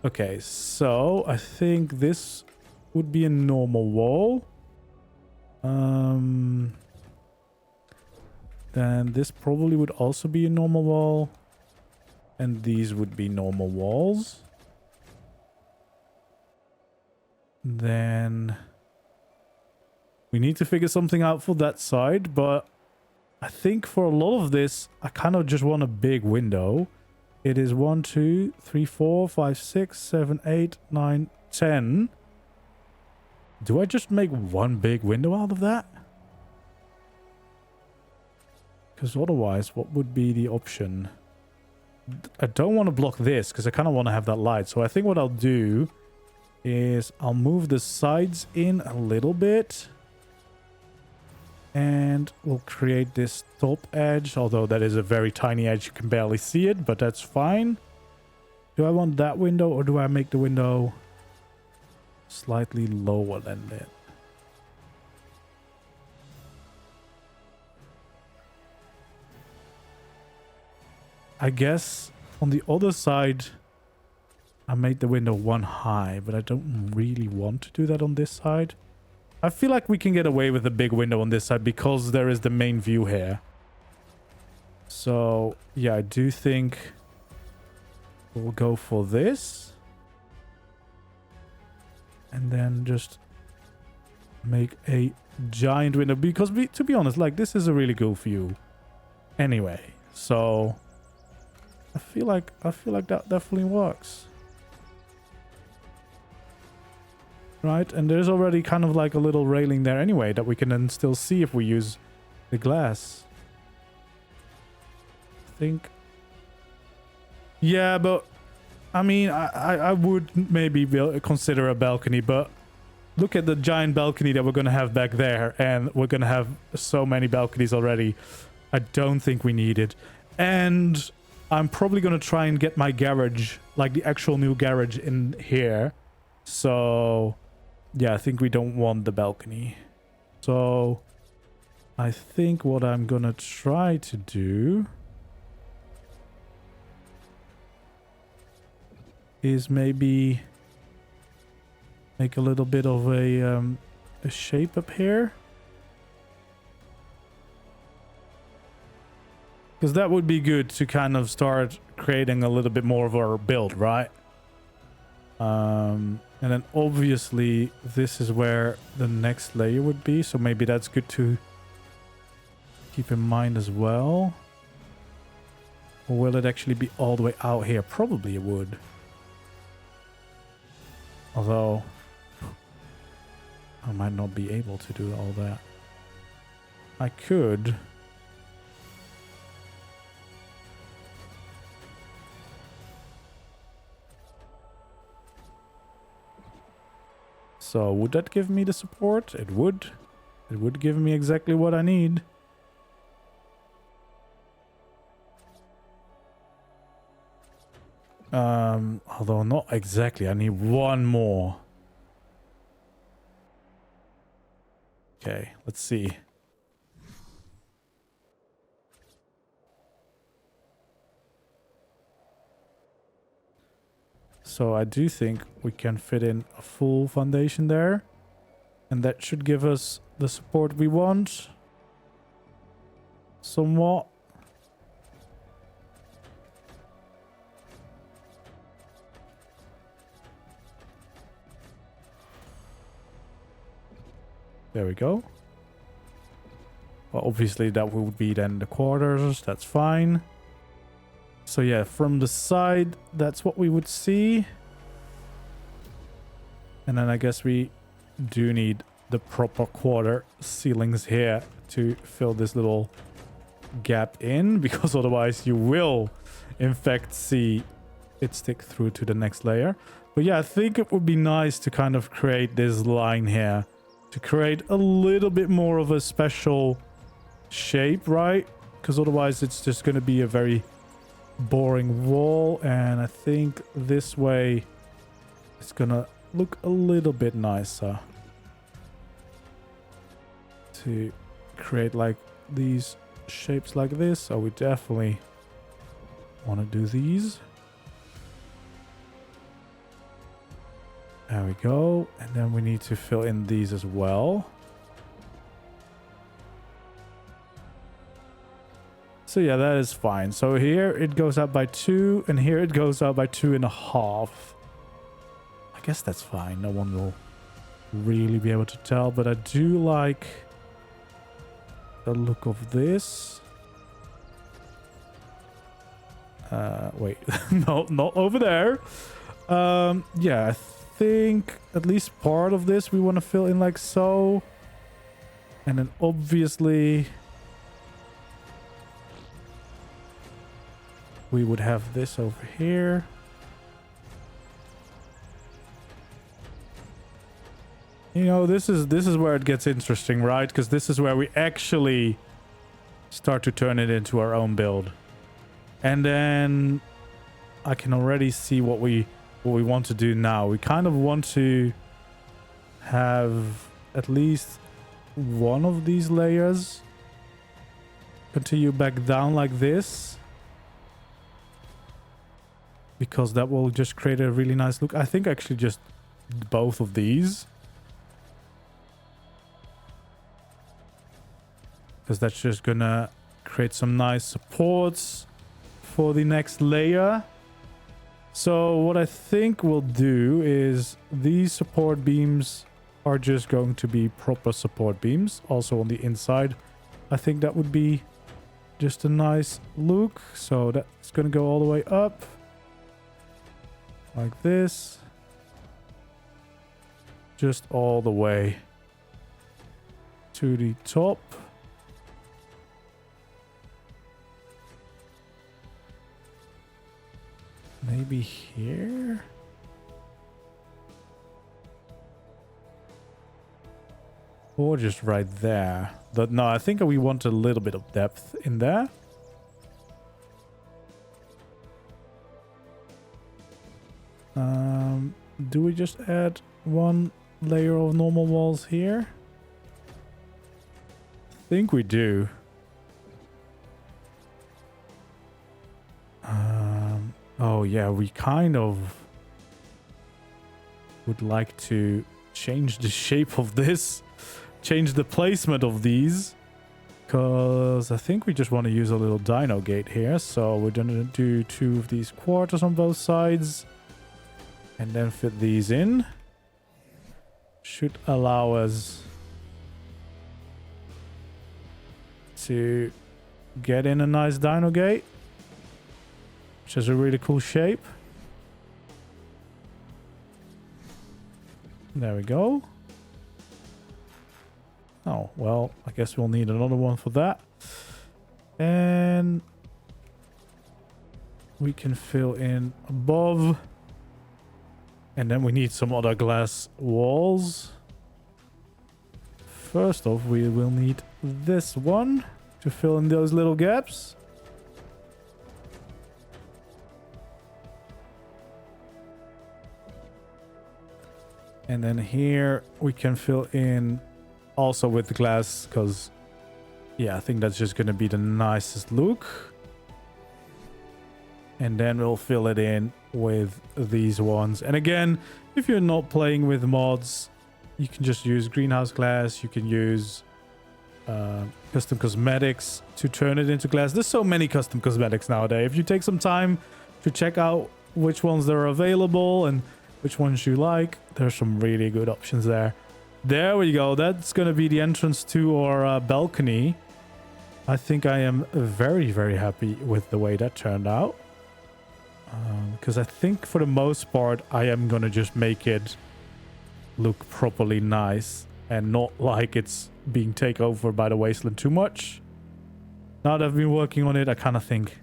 Okay, so I think this would be a normal wall. Then this probably would also be a normal wall. And these would be normal walls. Then we need to figure something out for that side, but I think for a lot of this, I kind of just want a big window. It is 1, 2, 3, 4, 5, 6, 7, 8, 9, 10. Do I just make one big window out of that? Because otherwise, what would be the option? I don't want to block this because I kind of want to have that light. So I think what I'll do is I'll move the sides in a little bit. And we'll create this top edge, although that is a very tiny edge. You can barely see it, but that's fine. Do I want that window or do I make the window slightly lower than that? I guess on the other side, I made the window 1 high, but I don't really want to do that on this side. I feel like we can get away with a big window on this side because there is the main view here. So, yeah, I do think we'll go for this. And then just make a giant window because, to be honest, like, this is a really cool view anyway. So I feel like that definitely works. Right, and there's already kind of like a little railing there anyway that we can then still see if we use the glass. I think. Yeah, but I mean, I would maybe consider a balcony, but look at the giant balcony that we're going to have back there, and we're going to have so many balconies already. I don't think we need it. And I'm probably going to try and get my garage, like the actual new garage in here. So yeah, I think we don't want the balcony. So I think what I'm gonna try to do is maybe make a little bit of a shape up here. Because that would be good to kind of start creating a little bit more of our build, right? And then obviously this is where the next layer would be. So maybe that's good to keep in mind as well. Or will it actually be all the way out here? Probably it would. Although I might not be able to do all that. I could. So would that give me the support? It would. It would give me exactly what I need. Although not exactly. I need one more. Okay, let's see. So I do think we can fit in a full foundation there. And that should give us the support we want. Somewhat. There we go. Well, obviously that would be then the quarters. That's fine. So yeah, from the side, that's what we would see. And then I guess we do need the proper quarter ceilings here to fill this little gap in, because otherwise you will in fact see it stick through to the next layer. But yeah, I think it would be nice to kind of create this line here to create a little bit more of a special shape, right? Because otherwise it's just going to be a very boring wall, and I think this way it's gonna look a little bit nicer to create like these shapes like this, so we definitely want to do these. There we go. And then we need to fill in these as well. So yeah, that is fine. So here it goes up by 2, and here it goes up by 2.5. I guess that's fine. No one will really be able to tell, but I do like the look of this. Wait, no, not over there. Yeah, I think at least part of this we want to fill in like so. And then obviously we would have this over here. You know, this is where it gets interesting, right? Because this is where we actually start to turn it into our own build. And then I can already see what we want to do now. We kind of want to have at least one of these layers continue back down like this, because that will just create a really nice look. I think actually just both of these, because that's just gonna create some nice supports for the next layer. So what I think we'll do is these support beams are just going to be proper support beams. Also on the inside, I think that would be just a nice look. So that's going to go all the way up like this, just all the way to the top. Maybe here? Or just right there. But no, I think we want a little bit of depth in there. Do we just add one layer of normal walls here? I think we do. Oh yeah, we kind of would like to change the shape of this, change the placement of these, because I think we just want to use a little dino gate here. So we're going to do 2 of these quarters on both sides and then fit these in. Should allow us to get in a nice dino gate, which is a really cool shape. There we go. Oh, well, I guess we'll need another one for that. And we can fill in above. And then we need some other glass walls. First off, we will need this one to fill in those little gaps. And then here we can fill in also with the glass, because yeah, I think that's just going to be the nicest look. And then we'll fill it in with these ones. And again, if you're not playing with mods, you can just use greenhouse glass. You can use custom cosmetics to turn it into glass. There's so many custom cosmetics nowadays. If you take some time to check out which ones are available and which ones you like, there's some really good options there. There we go. That's going to be the entrance to our balcony. I think I am very, very happy with the way that turned out. Because I think for the most part, I am going to just make it look properly nice and not like it's being taken over by the wasteland too much. Now that I've been working on it, I kind of think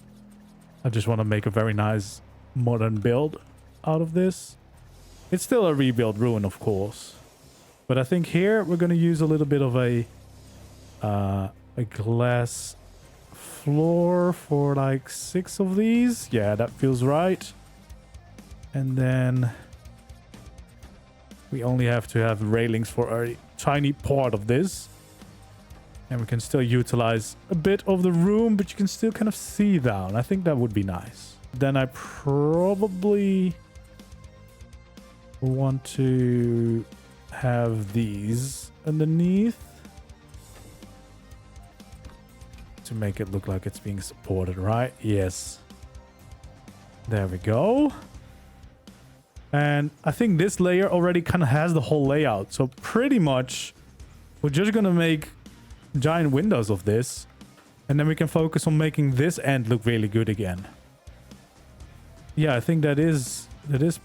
I just want to make a very nice modern build out of this. It's still a rebuild ruin, of course. But I think here we're going to use a little bit of a glass floor for like 6 of these. Yeah, that feels right. And then we only have to have railings for a tiny part of this. And we can still utilize a bit of the room, but you can still kind of see down. I think that would be nice. Then I probably want to have these underneath to make it look like it's being supported, right? Yes. There we go. And I think this layer already kind of has the whole layout. So pretty much we're just going to make giant windows of this. And then we can focus on making this end look really good again. Yeah, I think that is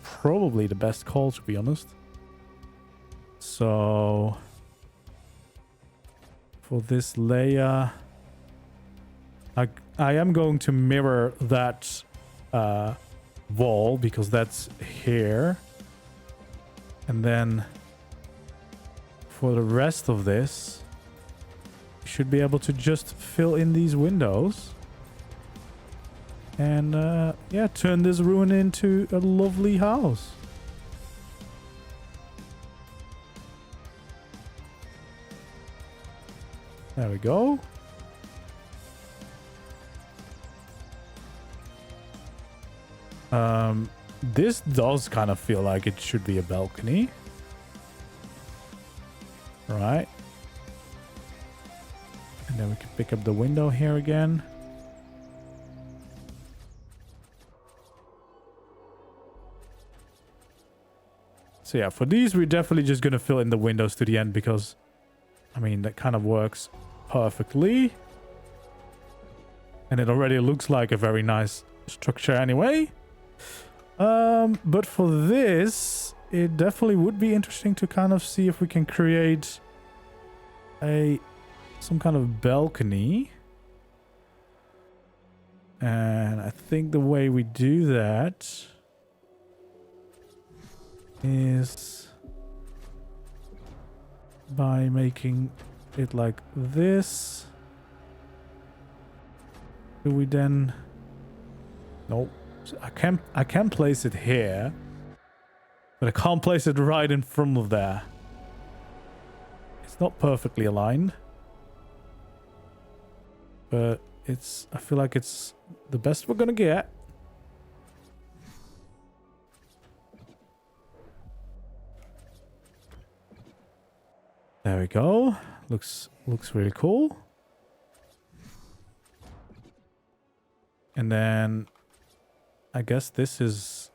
probably the best call, to be honest. So for this layer, I am going to mirror that wall because that's here. And then for the rest of this, you should be able to just fill in these windows. And yeah, turn this ruin into a lovely house. There we go. This does kind of feel like it should be a balcony. Right. And then we can pick up the window here again. So yeah, for these, we're definitely just going to fill in the windows to the end because, I mean, that kind of works perfectly. And it already looks like a very nice structure anyway. But for this, it definitely would be interesting to kind of see if we can create some kind of balcony. And I think the way we do that is by making it like this. Do we then... Nope. So I can place it here, but I can't place it right in front of there. It's not perfectly aligned, but I feel like it's the best we're gonna get. There we go. Looks really cool. And then I guess this is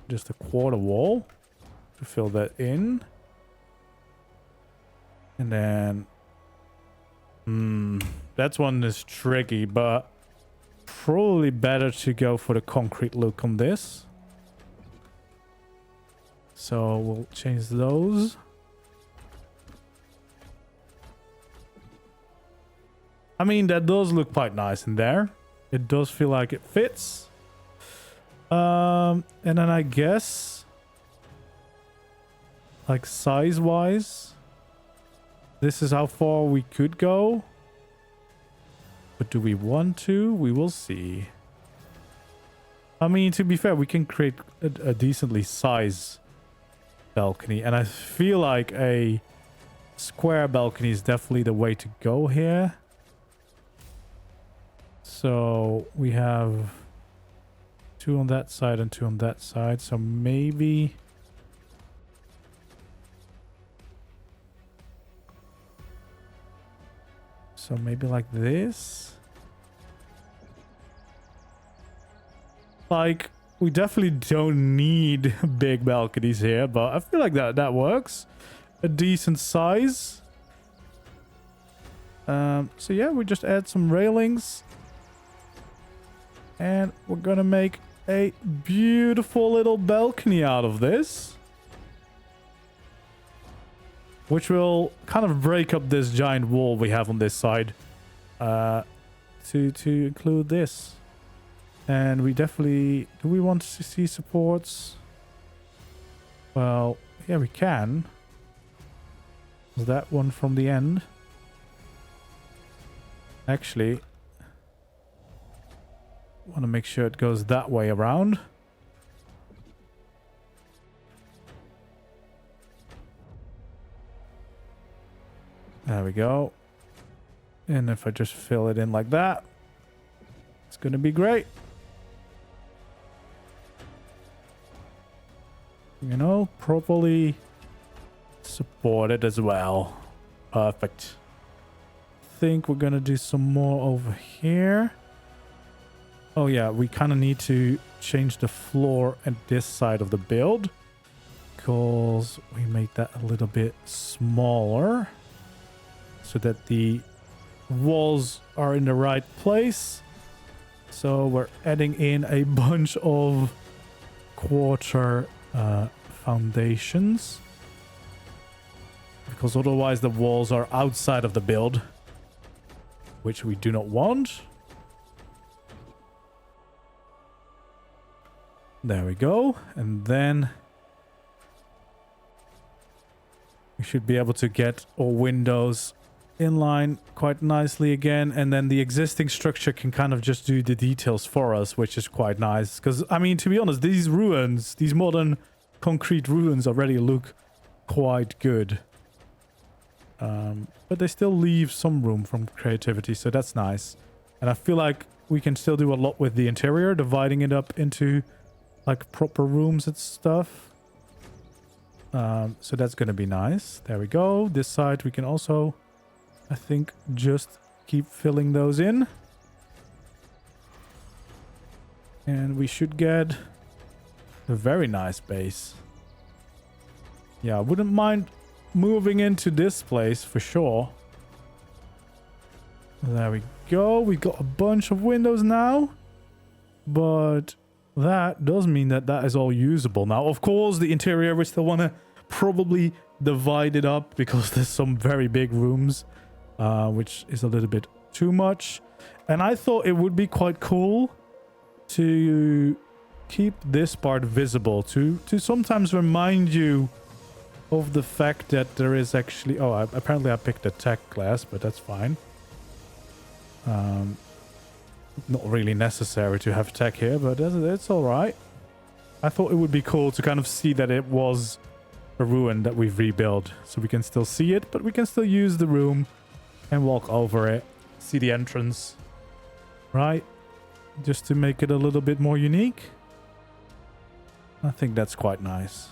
just a quarter wall to fill that in. And then that one is tricky, but probably better to go for the concrete look on this. So we'll change those. I mean, that does look quite nice in there. It does feel like it fits. And then I guess, like size-wise, this is how far we could go. But do we want to? We will see. I mean, to be fair, we can create a decently sized balcony. And I feel like a square balcony is definitely the way to go here. So we have 2 on that side and 2 on that side. So maybe... So maybe like this. Like, we definitely don't need big balconies here, but I feel like that works. A decent size. So yeah, we just add some railings. And we're gonna make a beautiful little balcony out of this. Which will kind of break up this giant wall we have on this side. To include this. And we definitely... Do we want to see supports? Well, yeah, we can. That one from the end. Actually... want to make sure it goes that way around. There we go. And if I just fill it in like that, it's gonna be great. You know, properly supported as well. Perfect. Think we're gonna do some more over here. Oh yeah, we kind of need to change the floor at this side of the build, because we made that a little bit smaller so that the walls are in the right place. So we're adding in a bunch of quarter foundations, because otherwise the walls are outside of the build, which we do not want. There we go. And then we should be able to get our windows in line quite nicely again. And then the existing structure can kind of just do the details for us, which is quite nice. Because, I mean, to be honest, these ruins, these modern concrete ruins already look quite good. But they still leave some room from creativity, so that's nice. And I feel like we can still do a lot with the interior, dividing it up into like proper rooms and stuff. So that's going to be nice. There we go. This side we can also, I think, just keep filling those in. And we should get a very nice base. Yeah, I wouldn't mind moving into this place for sure. There we go. We got a bunch of windows now. But that does mean that that is all usable now. Of course, the interior, we still want to probably divide it up because there's some very big rooms, which is a little bit too much. And I thought it would be quite cool to keep this part visible, to sometimes remind you of the fact that there is actually... Oh, apparently I picked a tech class, but that's fine. Not really necessary to have tech here, but it's all right. I thought it would be cool to kind of see that it was a ruin that we've rebuilt, so we can still see it, but we can still use the room and walk over it, see the entrance, right? Just to make it a little bit more unique. I think that's quite nice.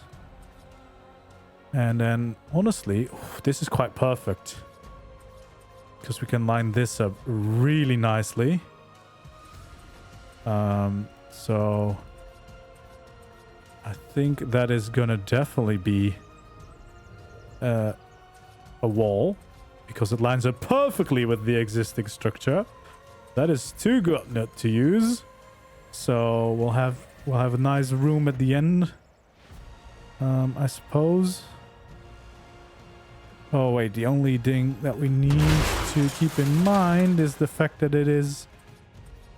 And then, honestly, this is quite perfect, because we can line this up really nicely. So I think that is gonna definitely be a wall, because it lines up perfectly with the existing structure. That is too good not to use. So we'll have a nice room at the end, I suppose. Oh wait, the only thing that we need to keep in mind is the fact that it is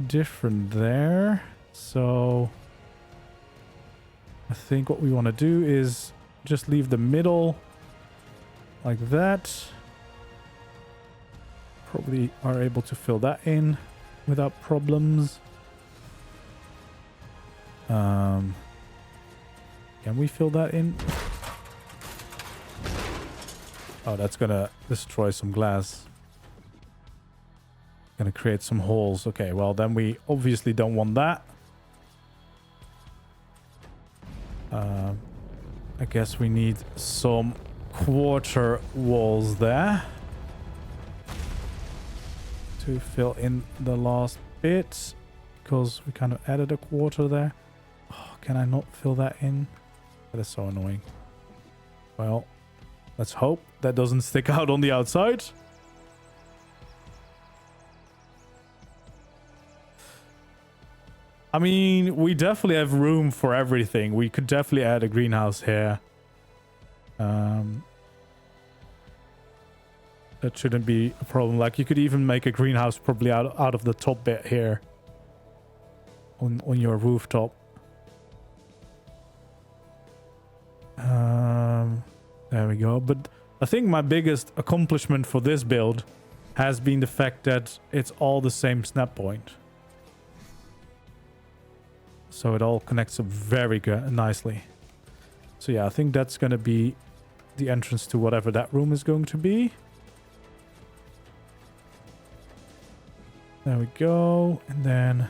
different there. So I think what we want to do is just leave the middle like that. Probably are able to fill that in without problems. Can we fill that in? Oh, that's gonna destroy some glass. Gonna create some holes. Okay, well then we obviously don't want that. I guess we need some quarter walls there to fill in the last bit, because we kind of added a quarter there. Oh, can I not fill that in? That is so annoying. Well, let's hope that doesn't stick out on the outside. I mean, we definitely have room for everything. We could definitely add a greenhouse here. That shouldn't be a problem. Like, you could even make a greenhouse probably out of the top bit here on your rooftop. There we go. But I think my biggest accomplishment for this build has been the fact that it's all the same snap point. So it all connects up very good, nicely. So yeah, I think that's going to be the entrance to whatever that room is going to be. There we go. And then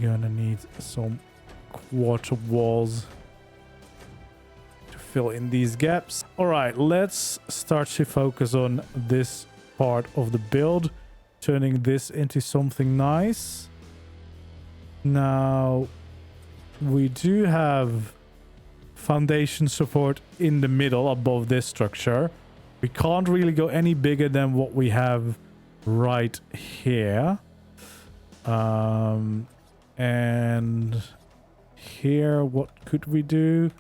gonna need some quarter walls to fill in these gaps. All right, let's start to focus on this part of the build, turning this into something nice. Now, we do have foundation support in the middle above this structure. We can't really go any bigger than what we have right here. And here, what could we do?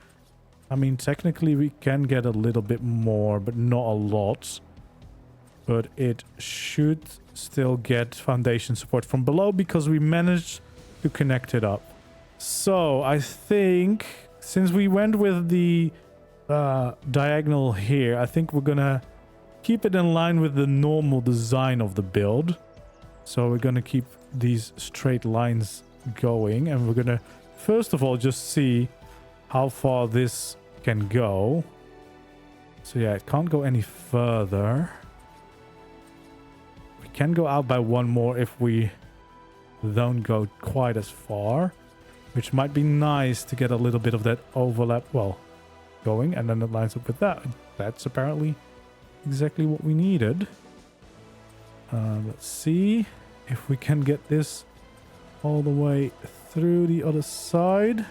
I mean, technically we can get a little bit more, but not a lot. But it should still get foundation support from below because we managed to connect it up. So I think since we went with the diagonal here, I think we're gonna keep it in line with the normal design of the build. So we're gonna keep these straight lines going, and we're gonna first of all just see how far this can go. So yeah, it can't go any further. We can go out by one more if we don't go quite as far, which might be nice to get a little bit of that overlap, well, going, and then it lines up with that. That's apparently exactly what we needed. Let's see if we can get this all the way through the other side.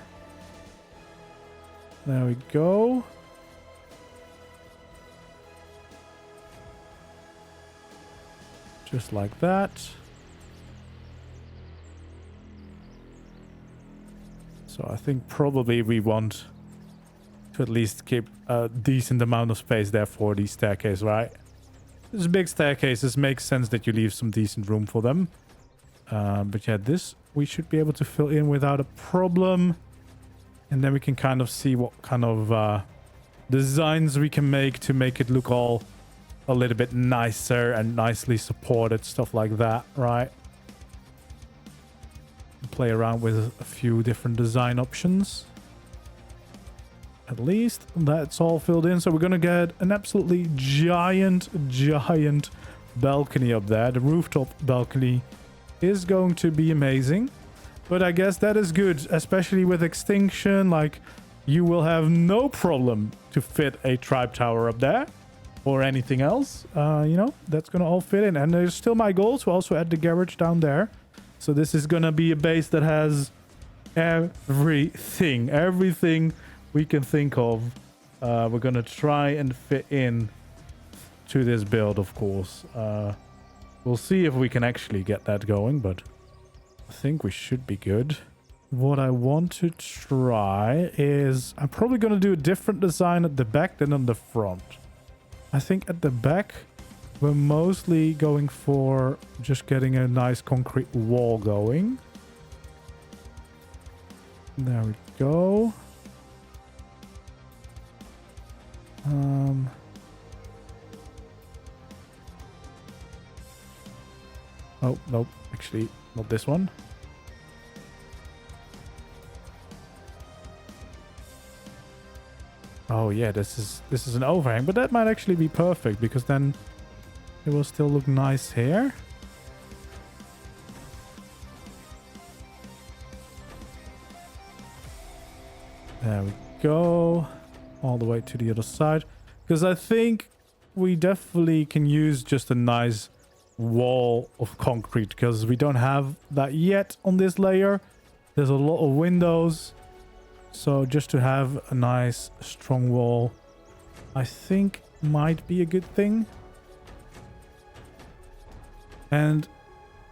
There we go. Just like that. So I think probably we want to at least keep a decent amount of space there for the staircase, right? These big staircases makes sense that you leave some decent room for them. But yeah, this we should be able to fill in without a problem. And then we can kind of see what kind of designs we can make to make it look all a little bit nicer and nicely supported, stuff like that, right? Play around with a few different design options. At least that's all filled in. So we're going to get an absolutely giant balcony up there. The rooftop balcony is going to be amazing. But I guess that is good, especially with Extinction. Like, you will have no problem to fit a tribe tower up there or anything else. You know, that's going to all fit in. And there's still my goal to also add the garage down there. So this is going to be a base that has everything we can think of. We're going to try and fit in to this build, of course. We'll see if we can actually get that going, but I think we should be good. What I want to try is I'm probably going to do a different design at the back than on the front. I think at the back, we're mostly going for just getting a nice concrete wall going. There we go. Oh, nope. Actually, not this one. Oh yeah, this is an overhang, but that might actually be perfect because then it will still look nice here. There we go. All the way to the other side. Because I think we definitely can use just a nice wall of concrete because we don't have that yet on this layer. There's a lot of windows. So just to have a nice strong wall, I think might be a good thing. And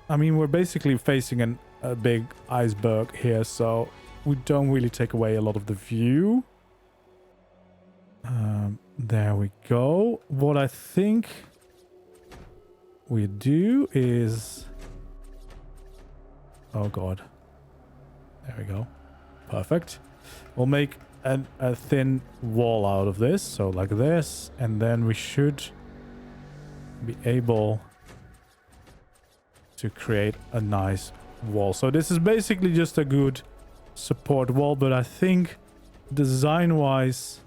I mean, we're basically facing a big iceberg here, so we don't really take away a lot of the view. There we go. What I think we do is... Oh god. There we go. Perfect. We'll make a thin wall out of this, so like this, and then we should be able to create a nice wall. So this is basically just a good support wall, but I think design-wise,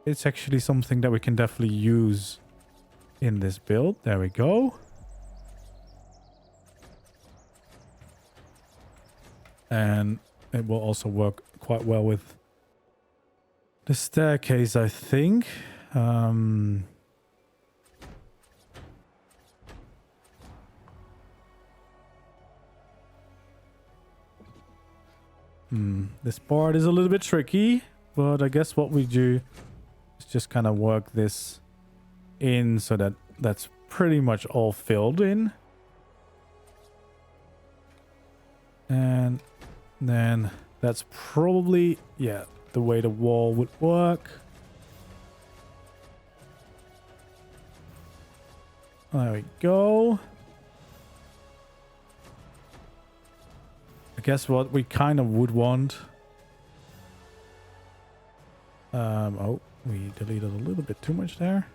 it's actually something that we can definitely use in this build. There we go. And it will also work quite well with the staircase, I think. This part is a little bit tricky, but I guess what we do is just kind of work this in so that that's pretty much all filled in. And then that's probably, yeah, the way the wall would work. There we go. I guess what we kind of would want. Oh, we deleted a little bit too much there.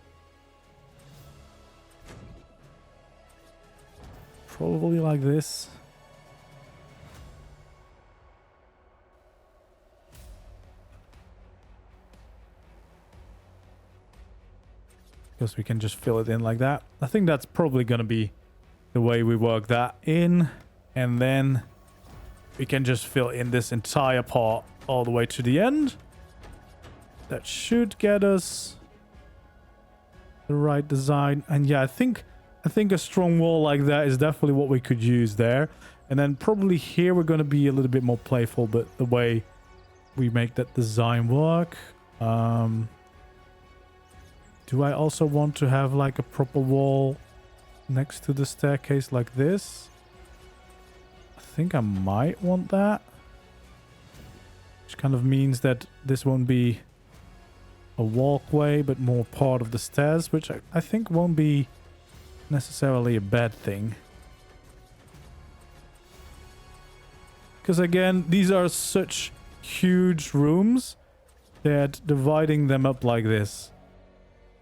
Probably like this. Because we can just fill it in like that. I think that's probably going to be the way we work that in. And then we can just fill in this entire part all the way to the end. That should get us the right design. And yeah, I think a strong wall like that is definitely what we could use there. And then probably here we're going to be a little bit more playful, but the way we make that design work. Do I also want to have like a proper wall next to the staircase like this? I think I might want that. Which kind of means that this won't be a walkway, but more part of the stairs, which I think won't be necessarily a bad thing. Because again, these are such huge rooms that dividing them up like this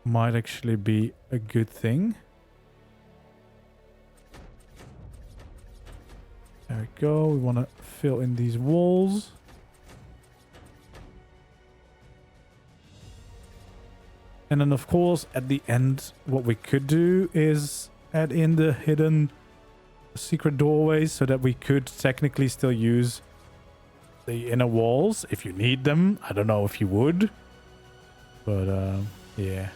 might actually be a good thing. There we go. We want to fill in these walls. And then, of course, at the end, what we could do is add in the hidden secret doorways so that we could technically still use the inner walls if you need them. I don't know if you would, but yeah.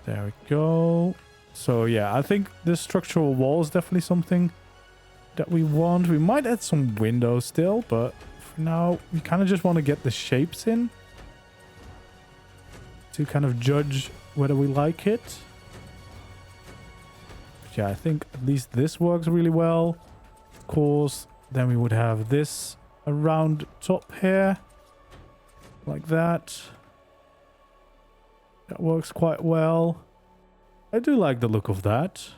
There we go. So yeah, I think this structural wall is definitely something that we want. We might add some windows still, but for now we kind of just want to get the shapes in to kind of judge whether we like it. But yeah, I think at least this works really well. Of course, then we would have this around top here, like that. That works quite well. I do like the look of that.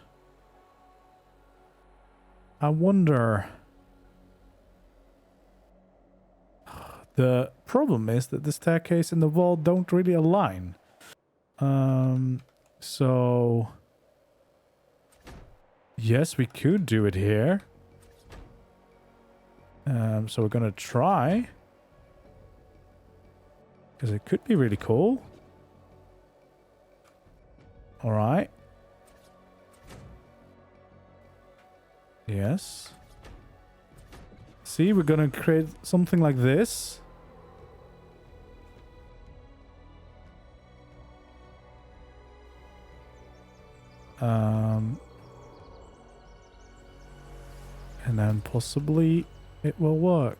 I wonder... The problem is that the staircase and the wall don't really align. So... Yes, we could do it here. So we're gonna try. Because it could be really cool. Alright. Yes. See, we're gonna create something like this. And then possibly it will work.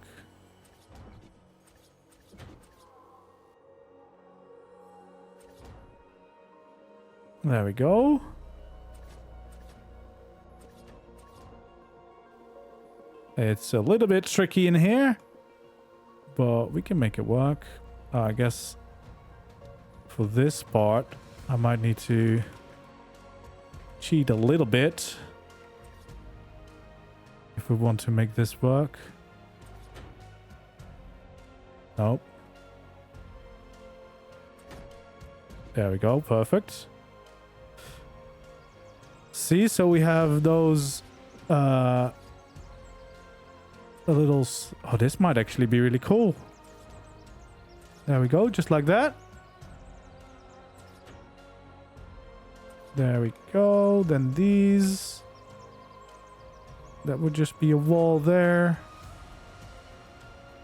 There we go. It's a little bit tricky in here, but we can make it work. I guess for this part, I might need to cheat a little bit if we want to make this work. Nope. There we go. Perfect. See, so we have those a little... Oh, this might actually be really cool. There we go, just like that. There we go. Then these. That would just be a wall there.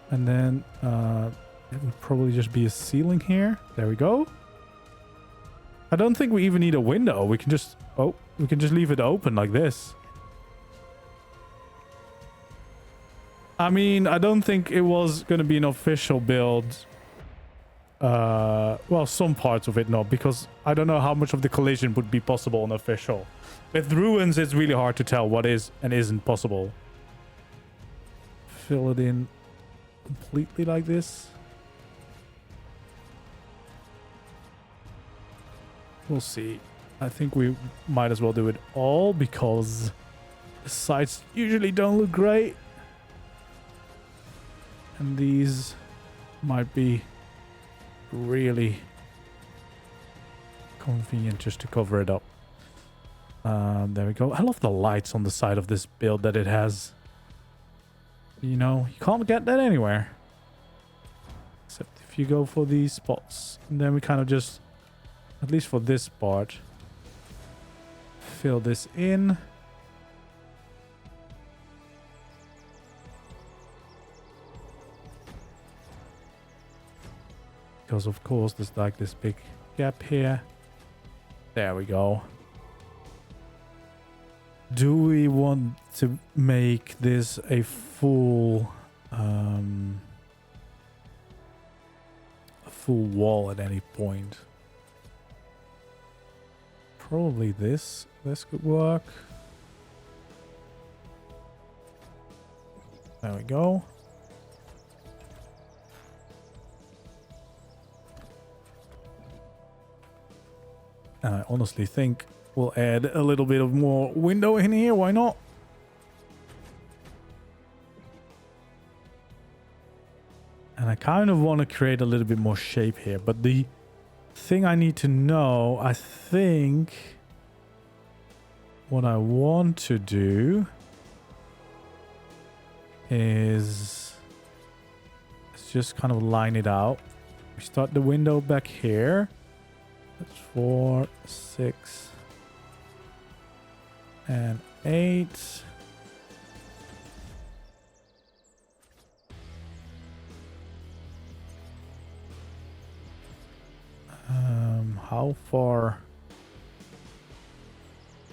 And then it would probably just be a ceiling here. There we go. I don't think we even need a window. We can just... Oh, we can just leave it open like this. I mean, I don't think it was going to be an official build. Well, some parts of it not, because I don't know how much of the collision would be possible on official. With ruins, it's really hard to tell what is and isn't possible. Fill it in completely like this. We'll see. I think we might as well do it all because the sides usually don't look great. And these might be really convenient just to cover it up. There we go. I love the lights on the side of this build that it has. You know, you can't get that anywhere. Except if you go for these spots. And then we kind of just, at least for this part, fill this in. Because of course there's like this big gap here. There we go. Do we want to make this a full wall at any point? Probably this could work. There we go. And I honestly think we'll add a little bit of more window in here. Why not? And I kind of want to create a little bit more shape here. But the thing I need to know, I think what I want to do is let's just kind of line it out. We start the window back here. That's 4, 6, and 8. How far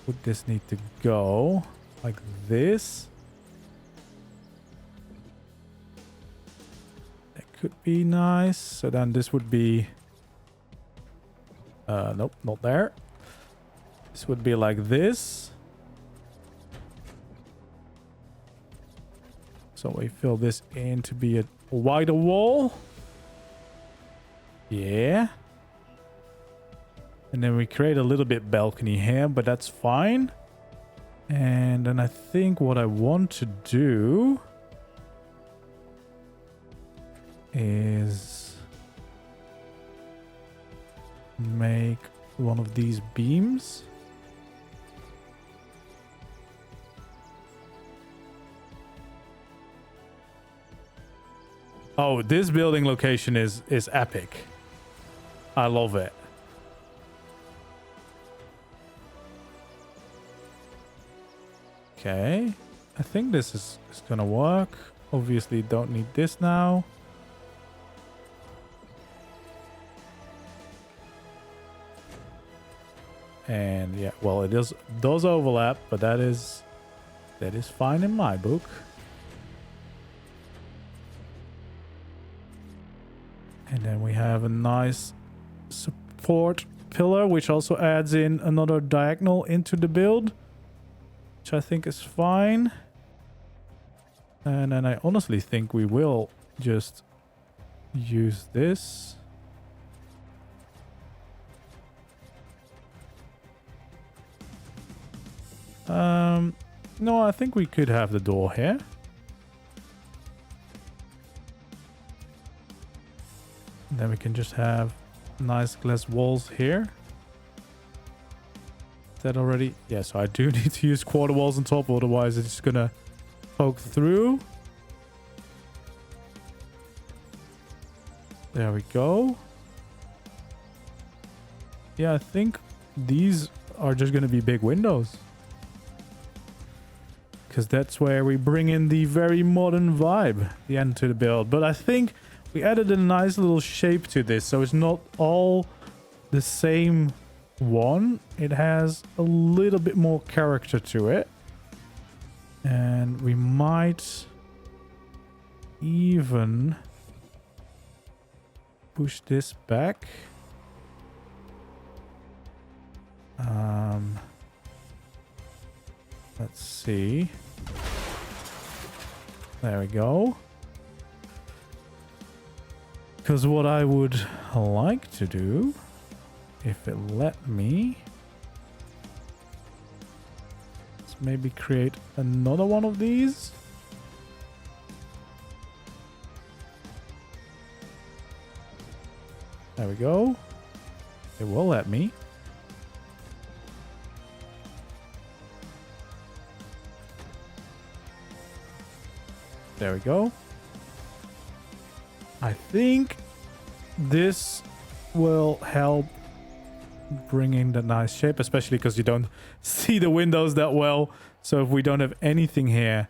would this need to go? Like this? That could be nice. So then this would be... nope, not there. This would be like this. So we fill this in to be a wider wall. Yeah. And then we create a little bit balcony here, but that's fine. And then I think what I want to do is make one of these beams. Oh, this building location is epic. I love it. Okay, I think this is gonna work. Obviously don't need this now. And yeah, well, it does overlap, but that is fine in my book. And then we have a nice support pillar, which also adds in another diagonal into the build, which I think is fine. And then I honestly think we will just use this. No, I think we could have the door here. And then we can just have nice glass walls here. Is that already? Yeah, so I do need to use quarter walls on top, otherwise it's gonna poke through. There we go. Yeah, I think these are just going to be big windows. Because that's where we bring in the very modern vibe, the end to the build. But I think we added a nice little shape to this, so it's not all the same one. It has a little bit more character to it. And we might even push this back. Let's see. There we go. Because what I would like to do, if it let me, is maybe create another one of these. There we go. It will let me. There we go. I think this will help bring in the nice shape, especially because you don't see the windows that well. So if we don't have anything here,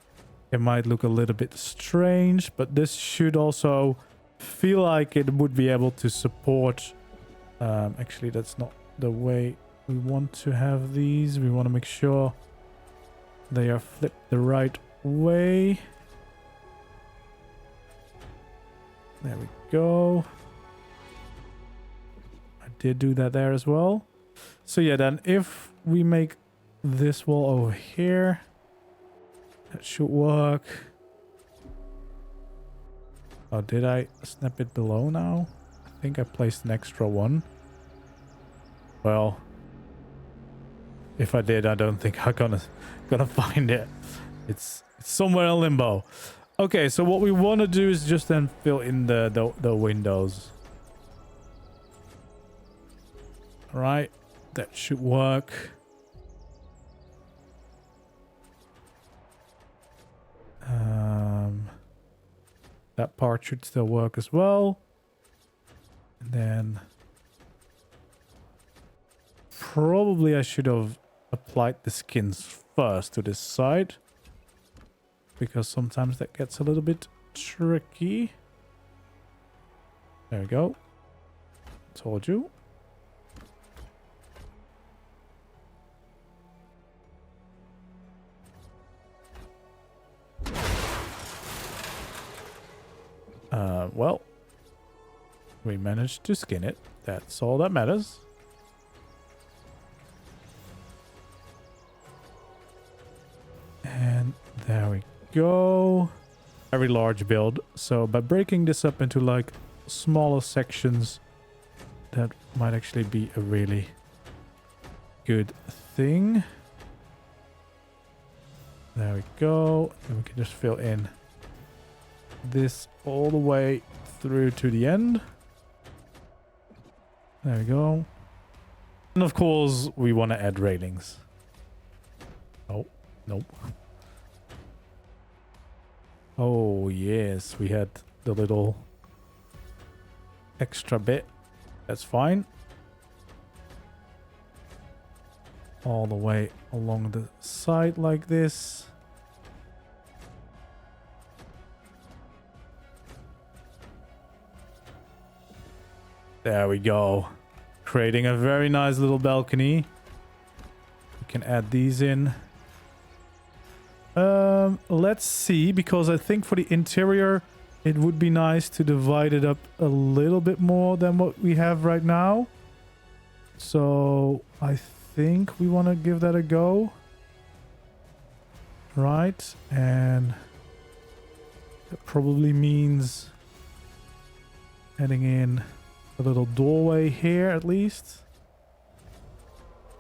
it might look a little bit strange, but this should also feel like it would be able to support. Actually, that's not the way we want to have these. We want to make sure they are flipped the right way. There we go. I did do that there as well. So yeah, then if we make this wall over here, that should work. Oh, did I snap it below now? I think I placed an extra one. Well, if I did, I don't think I'm gonna find it. It's somewhere in limbo. Okay, so what we want to do is just then fill in the windows. All right, that should work. That part should still work as well. And then probably I should have applied the skins first to this side, because sometimes that gets a little bit tricky. There we go. Told you. Well, we managed to skin it. That's all that matters. And there we go. Very large build. So by breaking this up into like smaller sections, that might actually be a really good thing. There we go. And we can just fill in this all the way through to the end. There we go. And of course, we want to add railings. Oh, nope. Oh, yes, we had the little extra bit. That's fine. All the way along the side like this. There we go. Creating a very nice little balcony. We can add these in. Let's see, because I think for the interior it would be nice to divide it up a little bit more than what we have right now. So I think we want to give that a go. Right, and that probably means adding in a little doorway here at least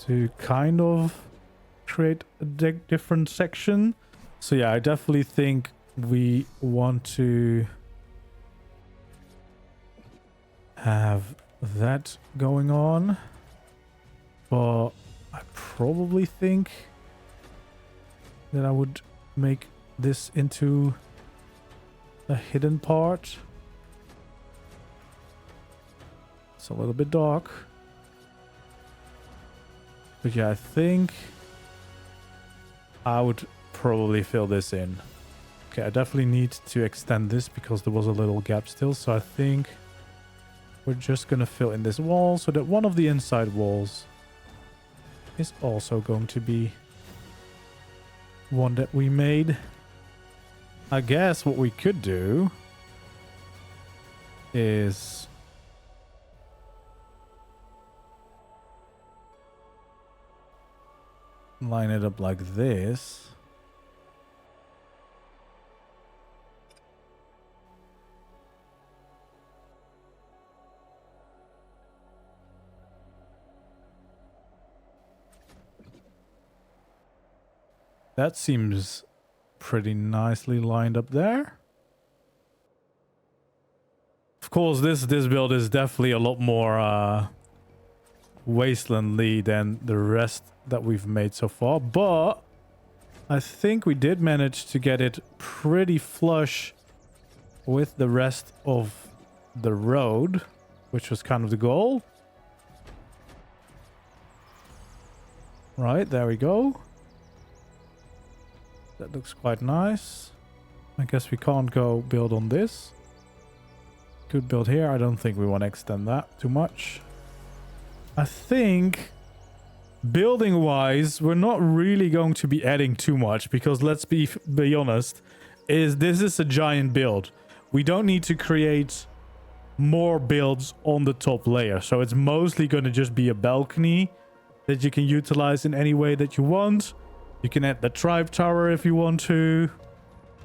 to kind of create a different section. So yeah, I definitely think we want to have that going on, but I probably think that I would make this into a hidden part. It's a little bit dark. But yeah, I think I would probably fill this in. Okay, I definitely need to extend this because there was a little gap still. So I think we're just going to fill in this wall so that one of the inside walls is also going to be one that we made. I guess what we could do is line it up like this. That seems pretty nicely lined up there. Of course, this build is definitely a lot more wastelandly than the rest that we've made so far, but I think we did manage to get it pretty flush with the rest of the road, which was kind of the goal. Right, there we go. That looks quite nice. I guess we can't go build on this. Could build here. I don't think we want to extend that too much. I think building wise, we're not really going to be adding too much because let's be honest, this is a giant build. We don't need to create more builds on the top layer. So it's mostly going to just be a balcony that you can utilize in any way that you want. You can add the tribe tower if you want to.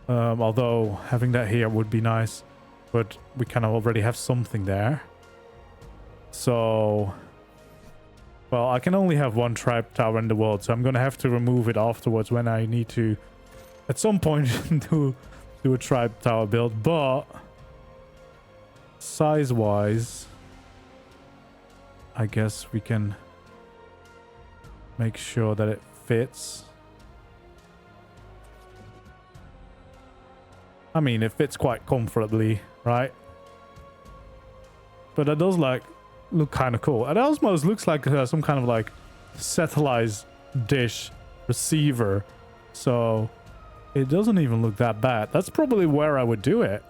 Although having that here would be nice. But we kind of already have something there. So... well, I can only have one tribe tower in the world. So I'm going to have to remove it afterwards when I need to... at some point do a tribe tower build. But... size-wise... I guess we can... make sure that it fits. I mean, it fits quite comfortably, right? But it does like look kind of cool. It almost looks like some kind of like satellite dish receiver. So it doesn't even look that bad. That's probably where I would do it.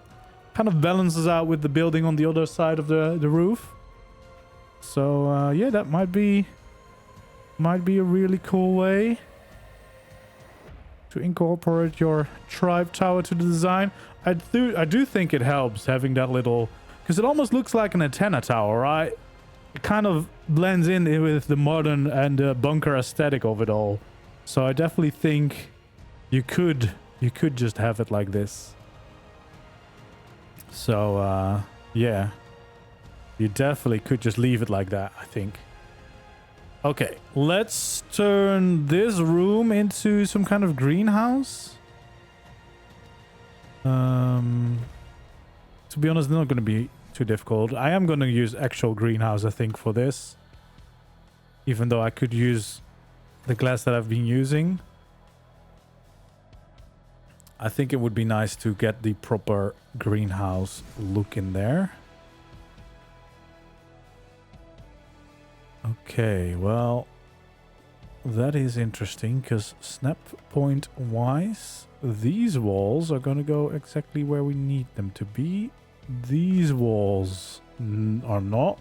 Kind of balances out with the building on the other side of the roof. So yeah, that might be a really cool way to incorporate your tribe tower to the design. I do think it helps having that little, because it almost looks like an antenna tower, right? It kind of blends in with the modern and the bunker aesthetic of it all. So I definitely think you could just have it like this. So yeah, you definitely could just leave it like that, I think. Okay, let's turn this room into some kind of greenhouse. To be honest, it's not going to be too difficult. I am going to use actual greenhouse, I think, for this. Even though I could use the glass that I've been using. I think it would be nice to get the proper greenhouse look in there. Okay, well, that is interesting because snap point wise, these walls are going to go exactly where we need them to be. These walls are not.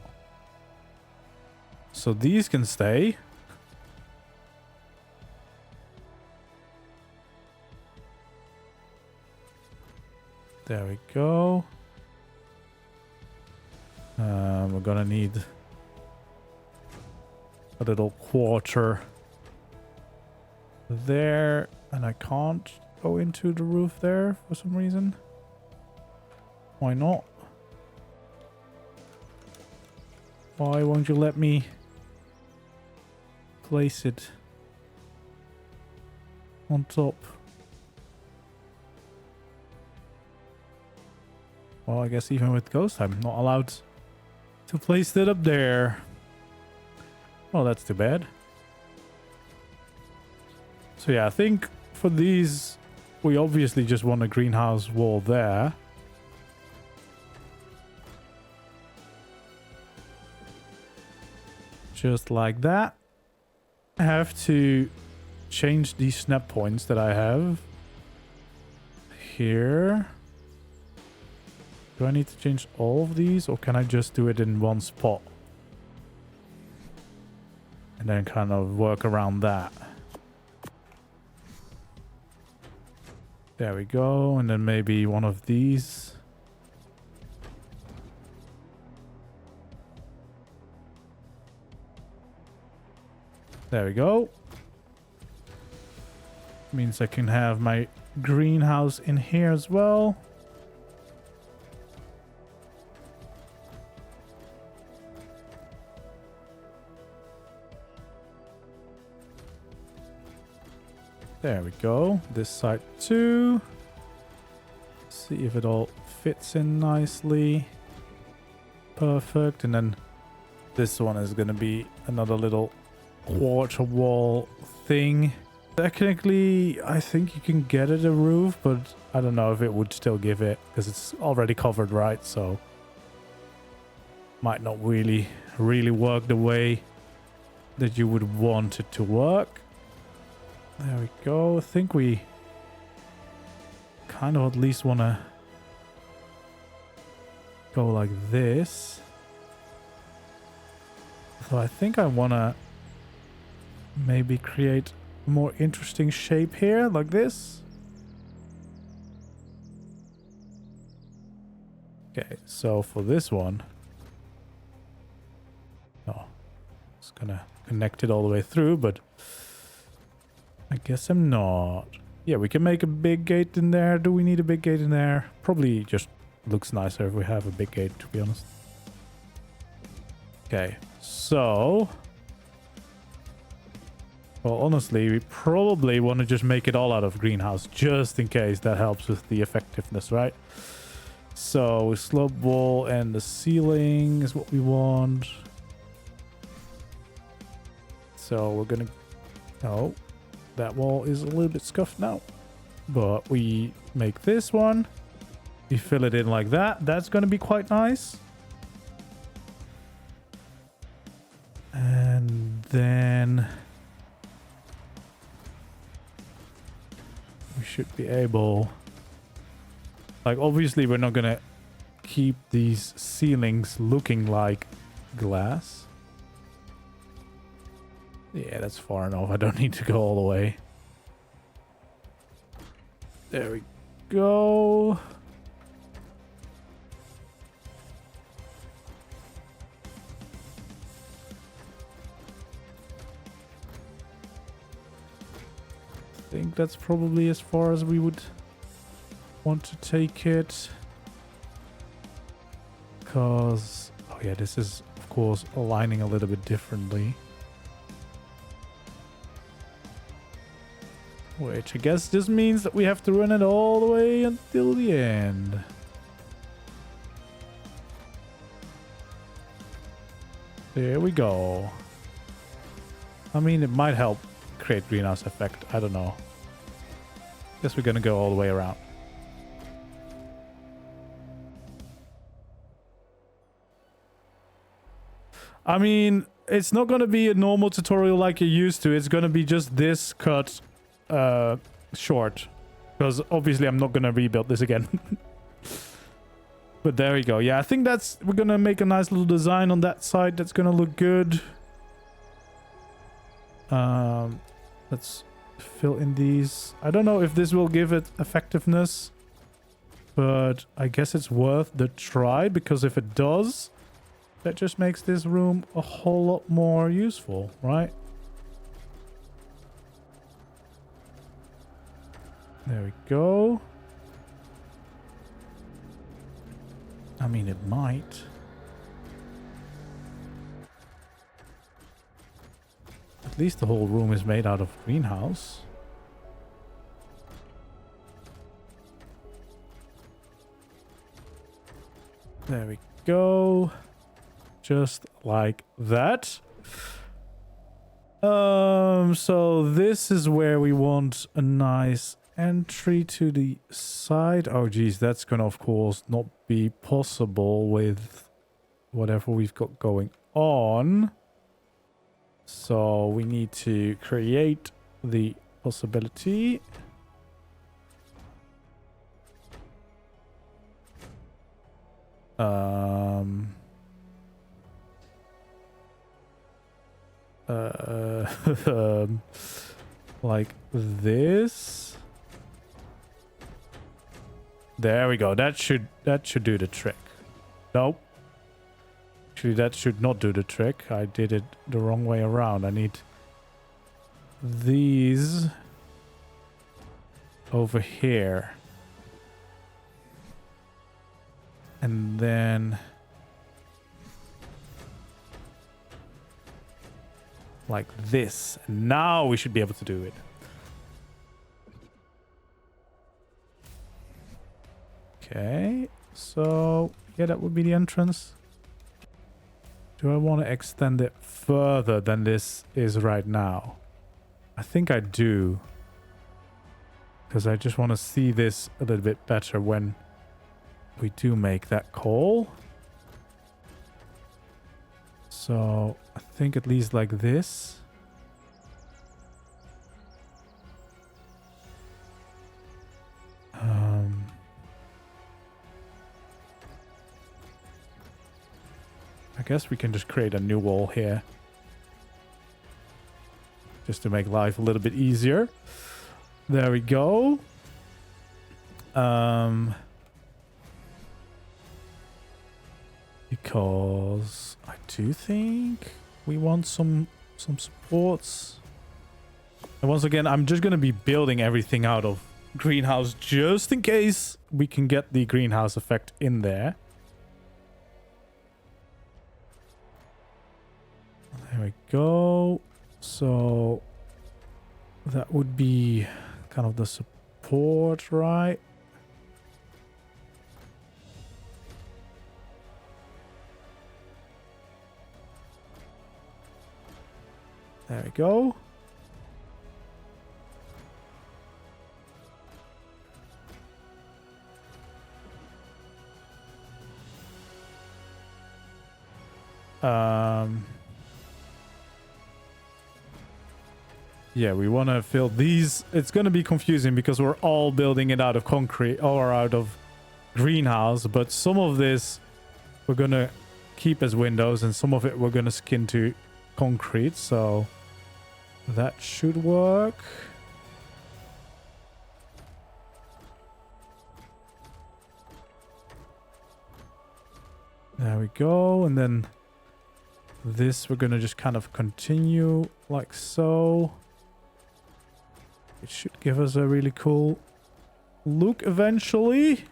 So these can stay. There we go. We're going to need a little quarter there, and I can't go into the roof there for some reason. Why not? Why won't you let me place it on top? Well, I guess even with Ghost, I'm not allowed to place it up there. Oh, that's too bad. So yeah, I think for these, we obviously just want a greenhouse wall there. Just like that. I have to change these snap points that I have here. Do I need to change all of these, or can I just do it in one spot? And then kind of work around that. There we go. And then maybe one of these. There we go. Means I can have my greenhouse in here as well. There we go. This side too. See if it all fits in nicely. Perfect. And then this one is going to be another little quarter wall thing. Technically, I think you can get it a roof, but I don't know if it would still give it, because it's already covered, right? So might not really work the way that you would want it to work. There we go. I think we kind of at least want to go like this. So I think I want to maybe create a more interesting shape here, like this. Okay, so for this one, it's gonna connect it all the way through, but I guess I'm not. Yeah, we can make a big gate in there. Do we need a big gate in there? Probably just looks nicer if we have a big gate, to be honest. Okay, so... well, honestly, we probably want to just make it all out of greenhouse, just in case that helps with the effectiveness, right? So, slope wall and the ceiling is what we want. So, we're gonna... oh, that wall is a little bit scuffed now. But we make this one. We fill it in like that. That's gonna be quite nice. And then... we should be able... like, obviously we're not gonna keep these ceilings looking like glass. Yeah, that's far enough. I don't need to go all the way. There we go. I think that's probably as far as we would want to take it. Because, oh yeah, this is, of course, aligning a little bit differently. Which I guess just means that we have to run it all the way until the end. There we go. I mean, it might help create greenhouse effect. I don't know. Guess we're gonna go all the way around. I mean, it's not gonna be a normal tutorial like you're used to. It's gonna be just this cut short, because obviously I'm not gonna rebuild this again. But there we go. Yeah, I think that's, we're gonna make a nice little design on that side that's gonna look good. Let's fill in these. I don't know if this will give it effectiveness, but I guess it's worth the try, because if it does, that just makes this room a whole lot more useful, right? There we go. I mean, it might. At least the whole room is made out of greenhouse. There we go. Just like that. So this is where we want a nice entry to the side. Oh geez, that's gonna of course not be possible with whatever we've got going on. So we need to create the possibility. Like this. There we go. That should do the trick. Nope. Actually, that should not do the trick. I did it the wrong way around. I need these over here. And then like this. Now we should be able to do it. Okay, so yeah, that would be the entrance. Do I want to extend it further than this is right now? I think I do. Because I just want to see this a little bit better when we do make that call. So I think at least like this. I guess we can just create a new wall here. Just to make life a little bit easier. There we go. Because I do think we want some supports. And once again, I'm just going to be building everything out of greenhouse just in case we can get the greenhouse effect in there. There we go. So that would be kind of the support, right? There we go. Yeah, we want to fill these. It's going to be confusing because we're all building it out of concrete or out of greenhouse, but some of this we're going to keep as windows and some of it we're going to skin to concrete, so that should work. There we go. And then this we're going to just kind of continue like so. It should give us a really cool look eventually.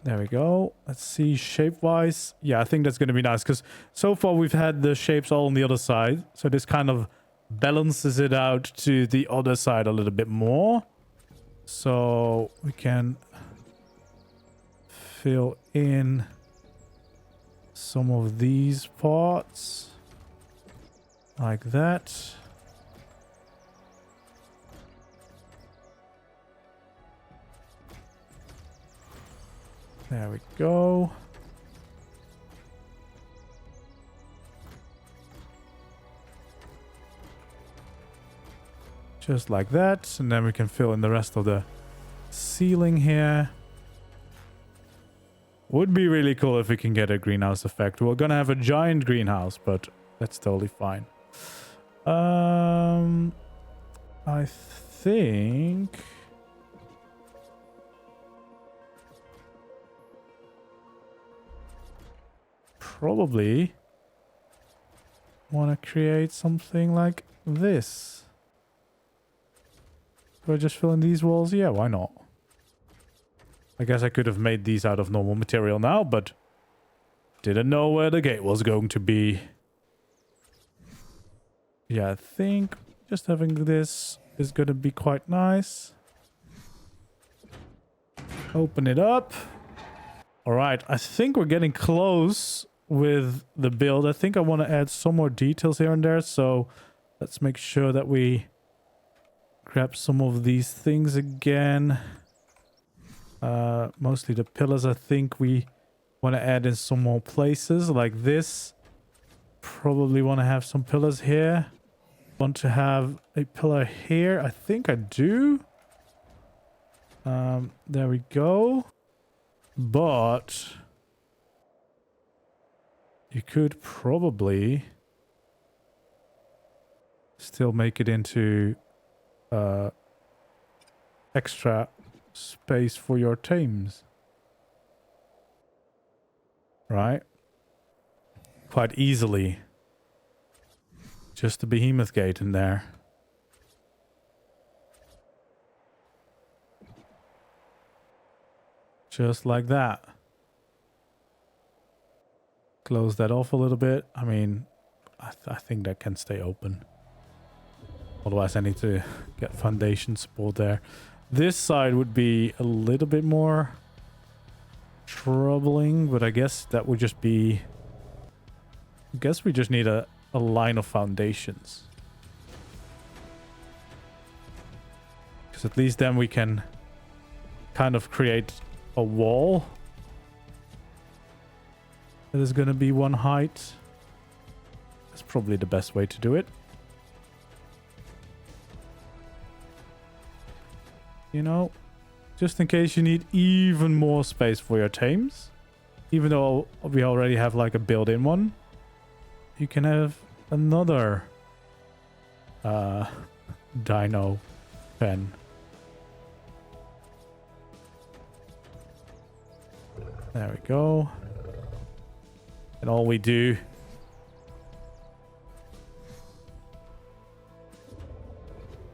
There we go. Let's see shape-wise. Yeah, I think that's going to be nice because so far we've had the shapes all on the other side. So this kind of balances it out to the other side a little bit more. So we can fill in some of these parts like that. There we go. Just like that. And then we can fill in the rest of the ceiling here. Would be really cool if we can get a greenhouse effect. We're gonna have a giant greenhouse, but that's totally fine. I think... probably want to create something like this. Do I just fill in these walls? Yeah, why not? I guess I could have made these out of normal material now, but didn't know where the gate was going to be. Yeah, I think just having this is going to be quite nice. Open it up. All right, I think we're getting close with the build. I think I want to add some more details here and there, so let's make sure that we grab some of these things again. Mostly the pillars. I think we want to add in some more places like this. probably want to have some pillars here. Want to have a pillar here. I think I do. There we go. But you could probably still make it into extra space for your tames. Right? Quite easily. Just a behemoth gate in there. Just like that. Close that off a little bit. I mean, I think that can stay open. Otherwise I need to get foundation support there. This side would be a little bit more troubling, but I guess that would just be... I guess we just need a line of foundations. Because at least then we can kind of create a wall that is going to be one height. That's probably the best way to do it. You know, just in case you need even more space for your tames. Even though we already have like a built-in one. You can have another dino pen. There we go. And all we do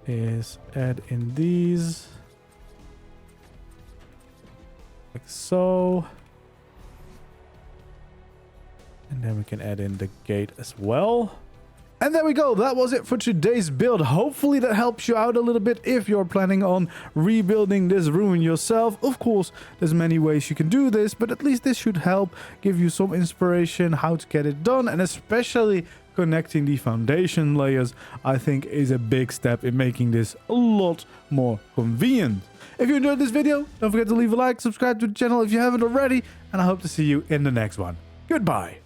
is add in these. Like so. And then we can add in the gate as well. And there we go. That was it for today's build. Hopefully that helps you out a little bit if you're planning on rebuilding this ruin yourself. Of course, there's many ways you can do this, but at least this should help give you some inspiration how to get it done. And especially connecting the foundation layers, I think is a big step in making this a lot more convenient. If you enjoyed this video, don't forget to leave a like, subscribe to the channel if you haven't already, and I hope to see you in the next one. Goodbye.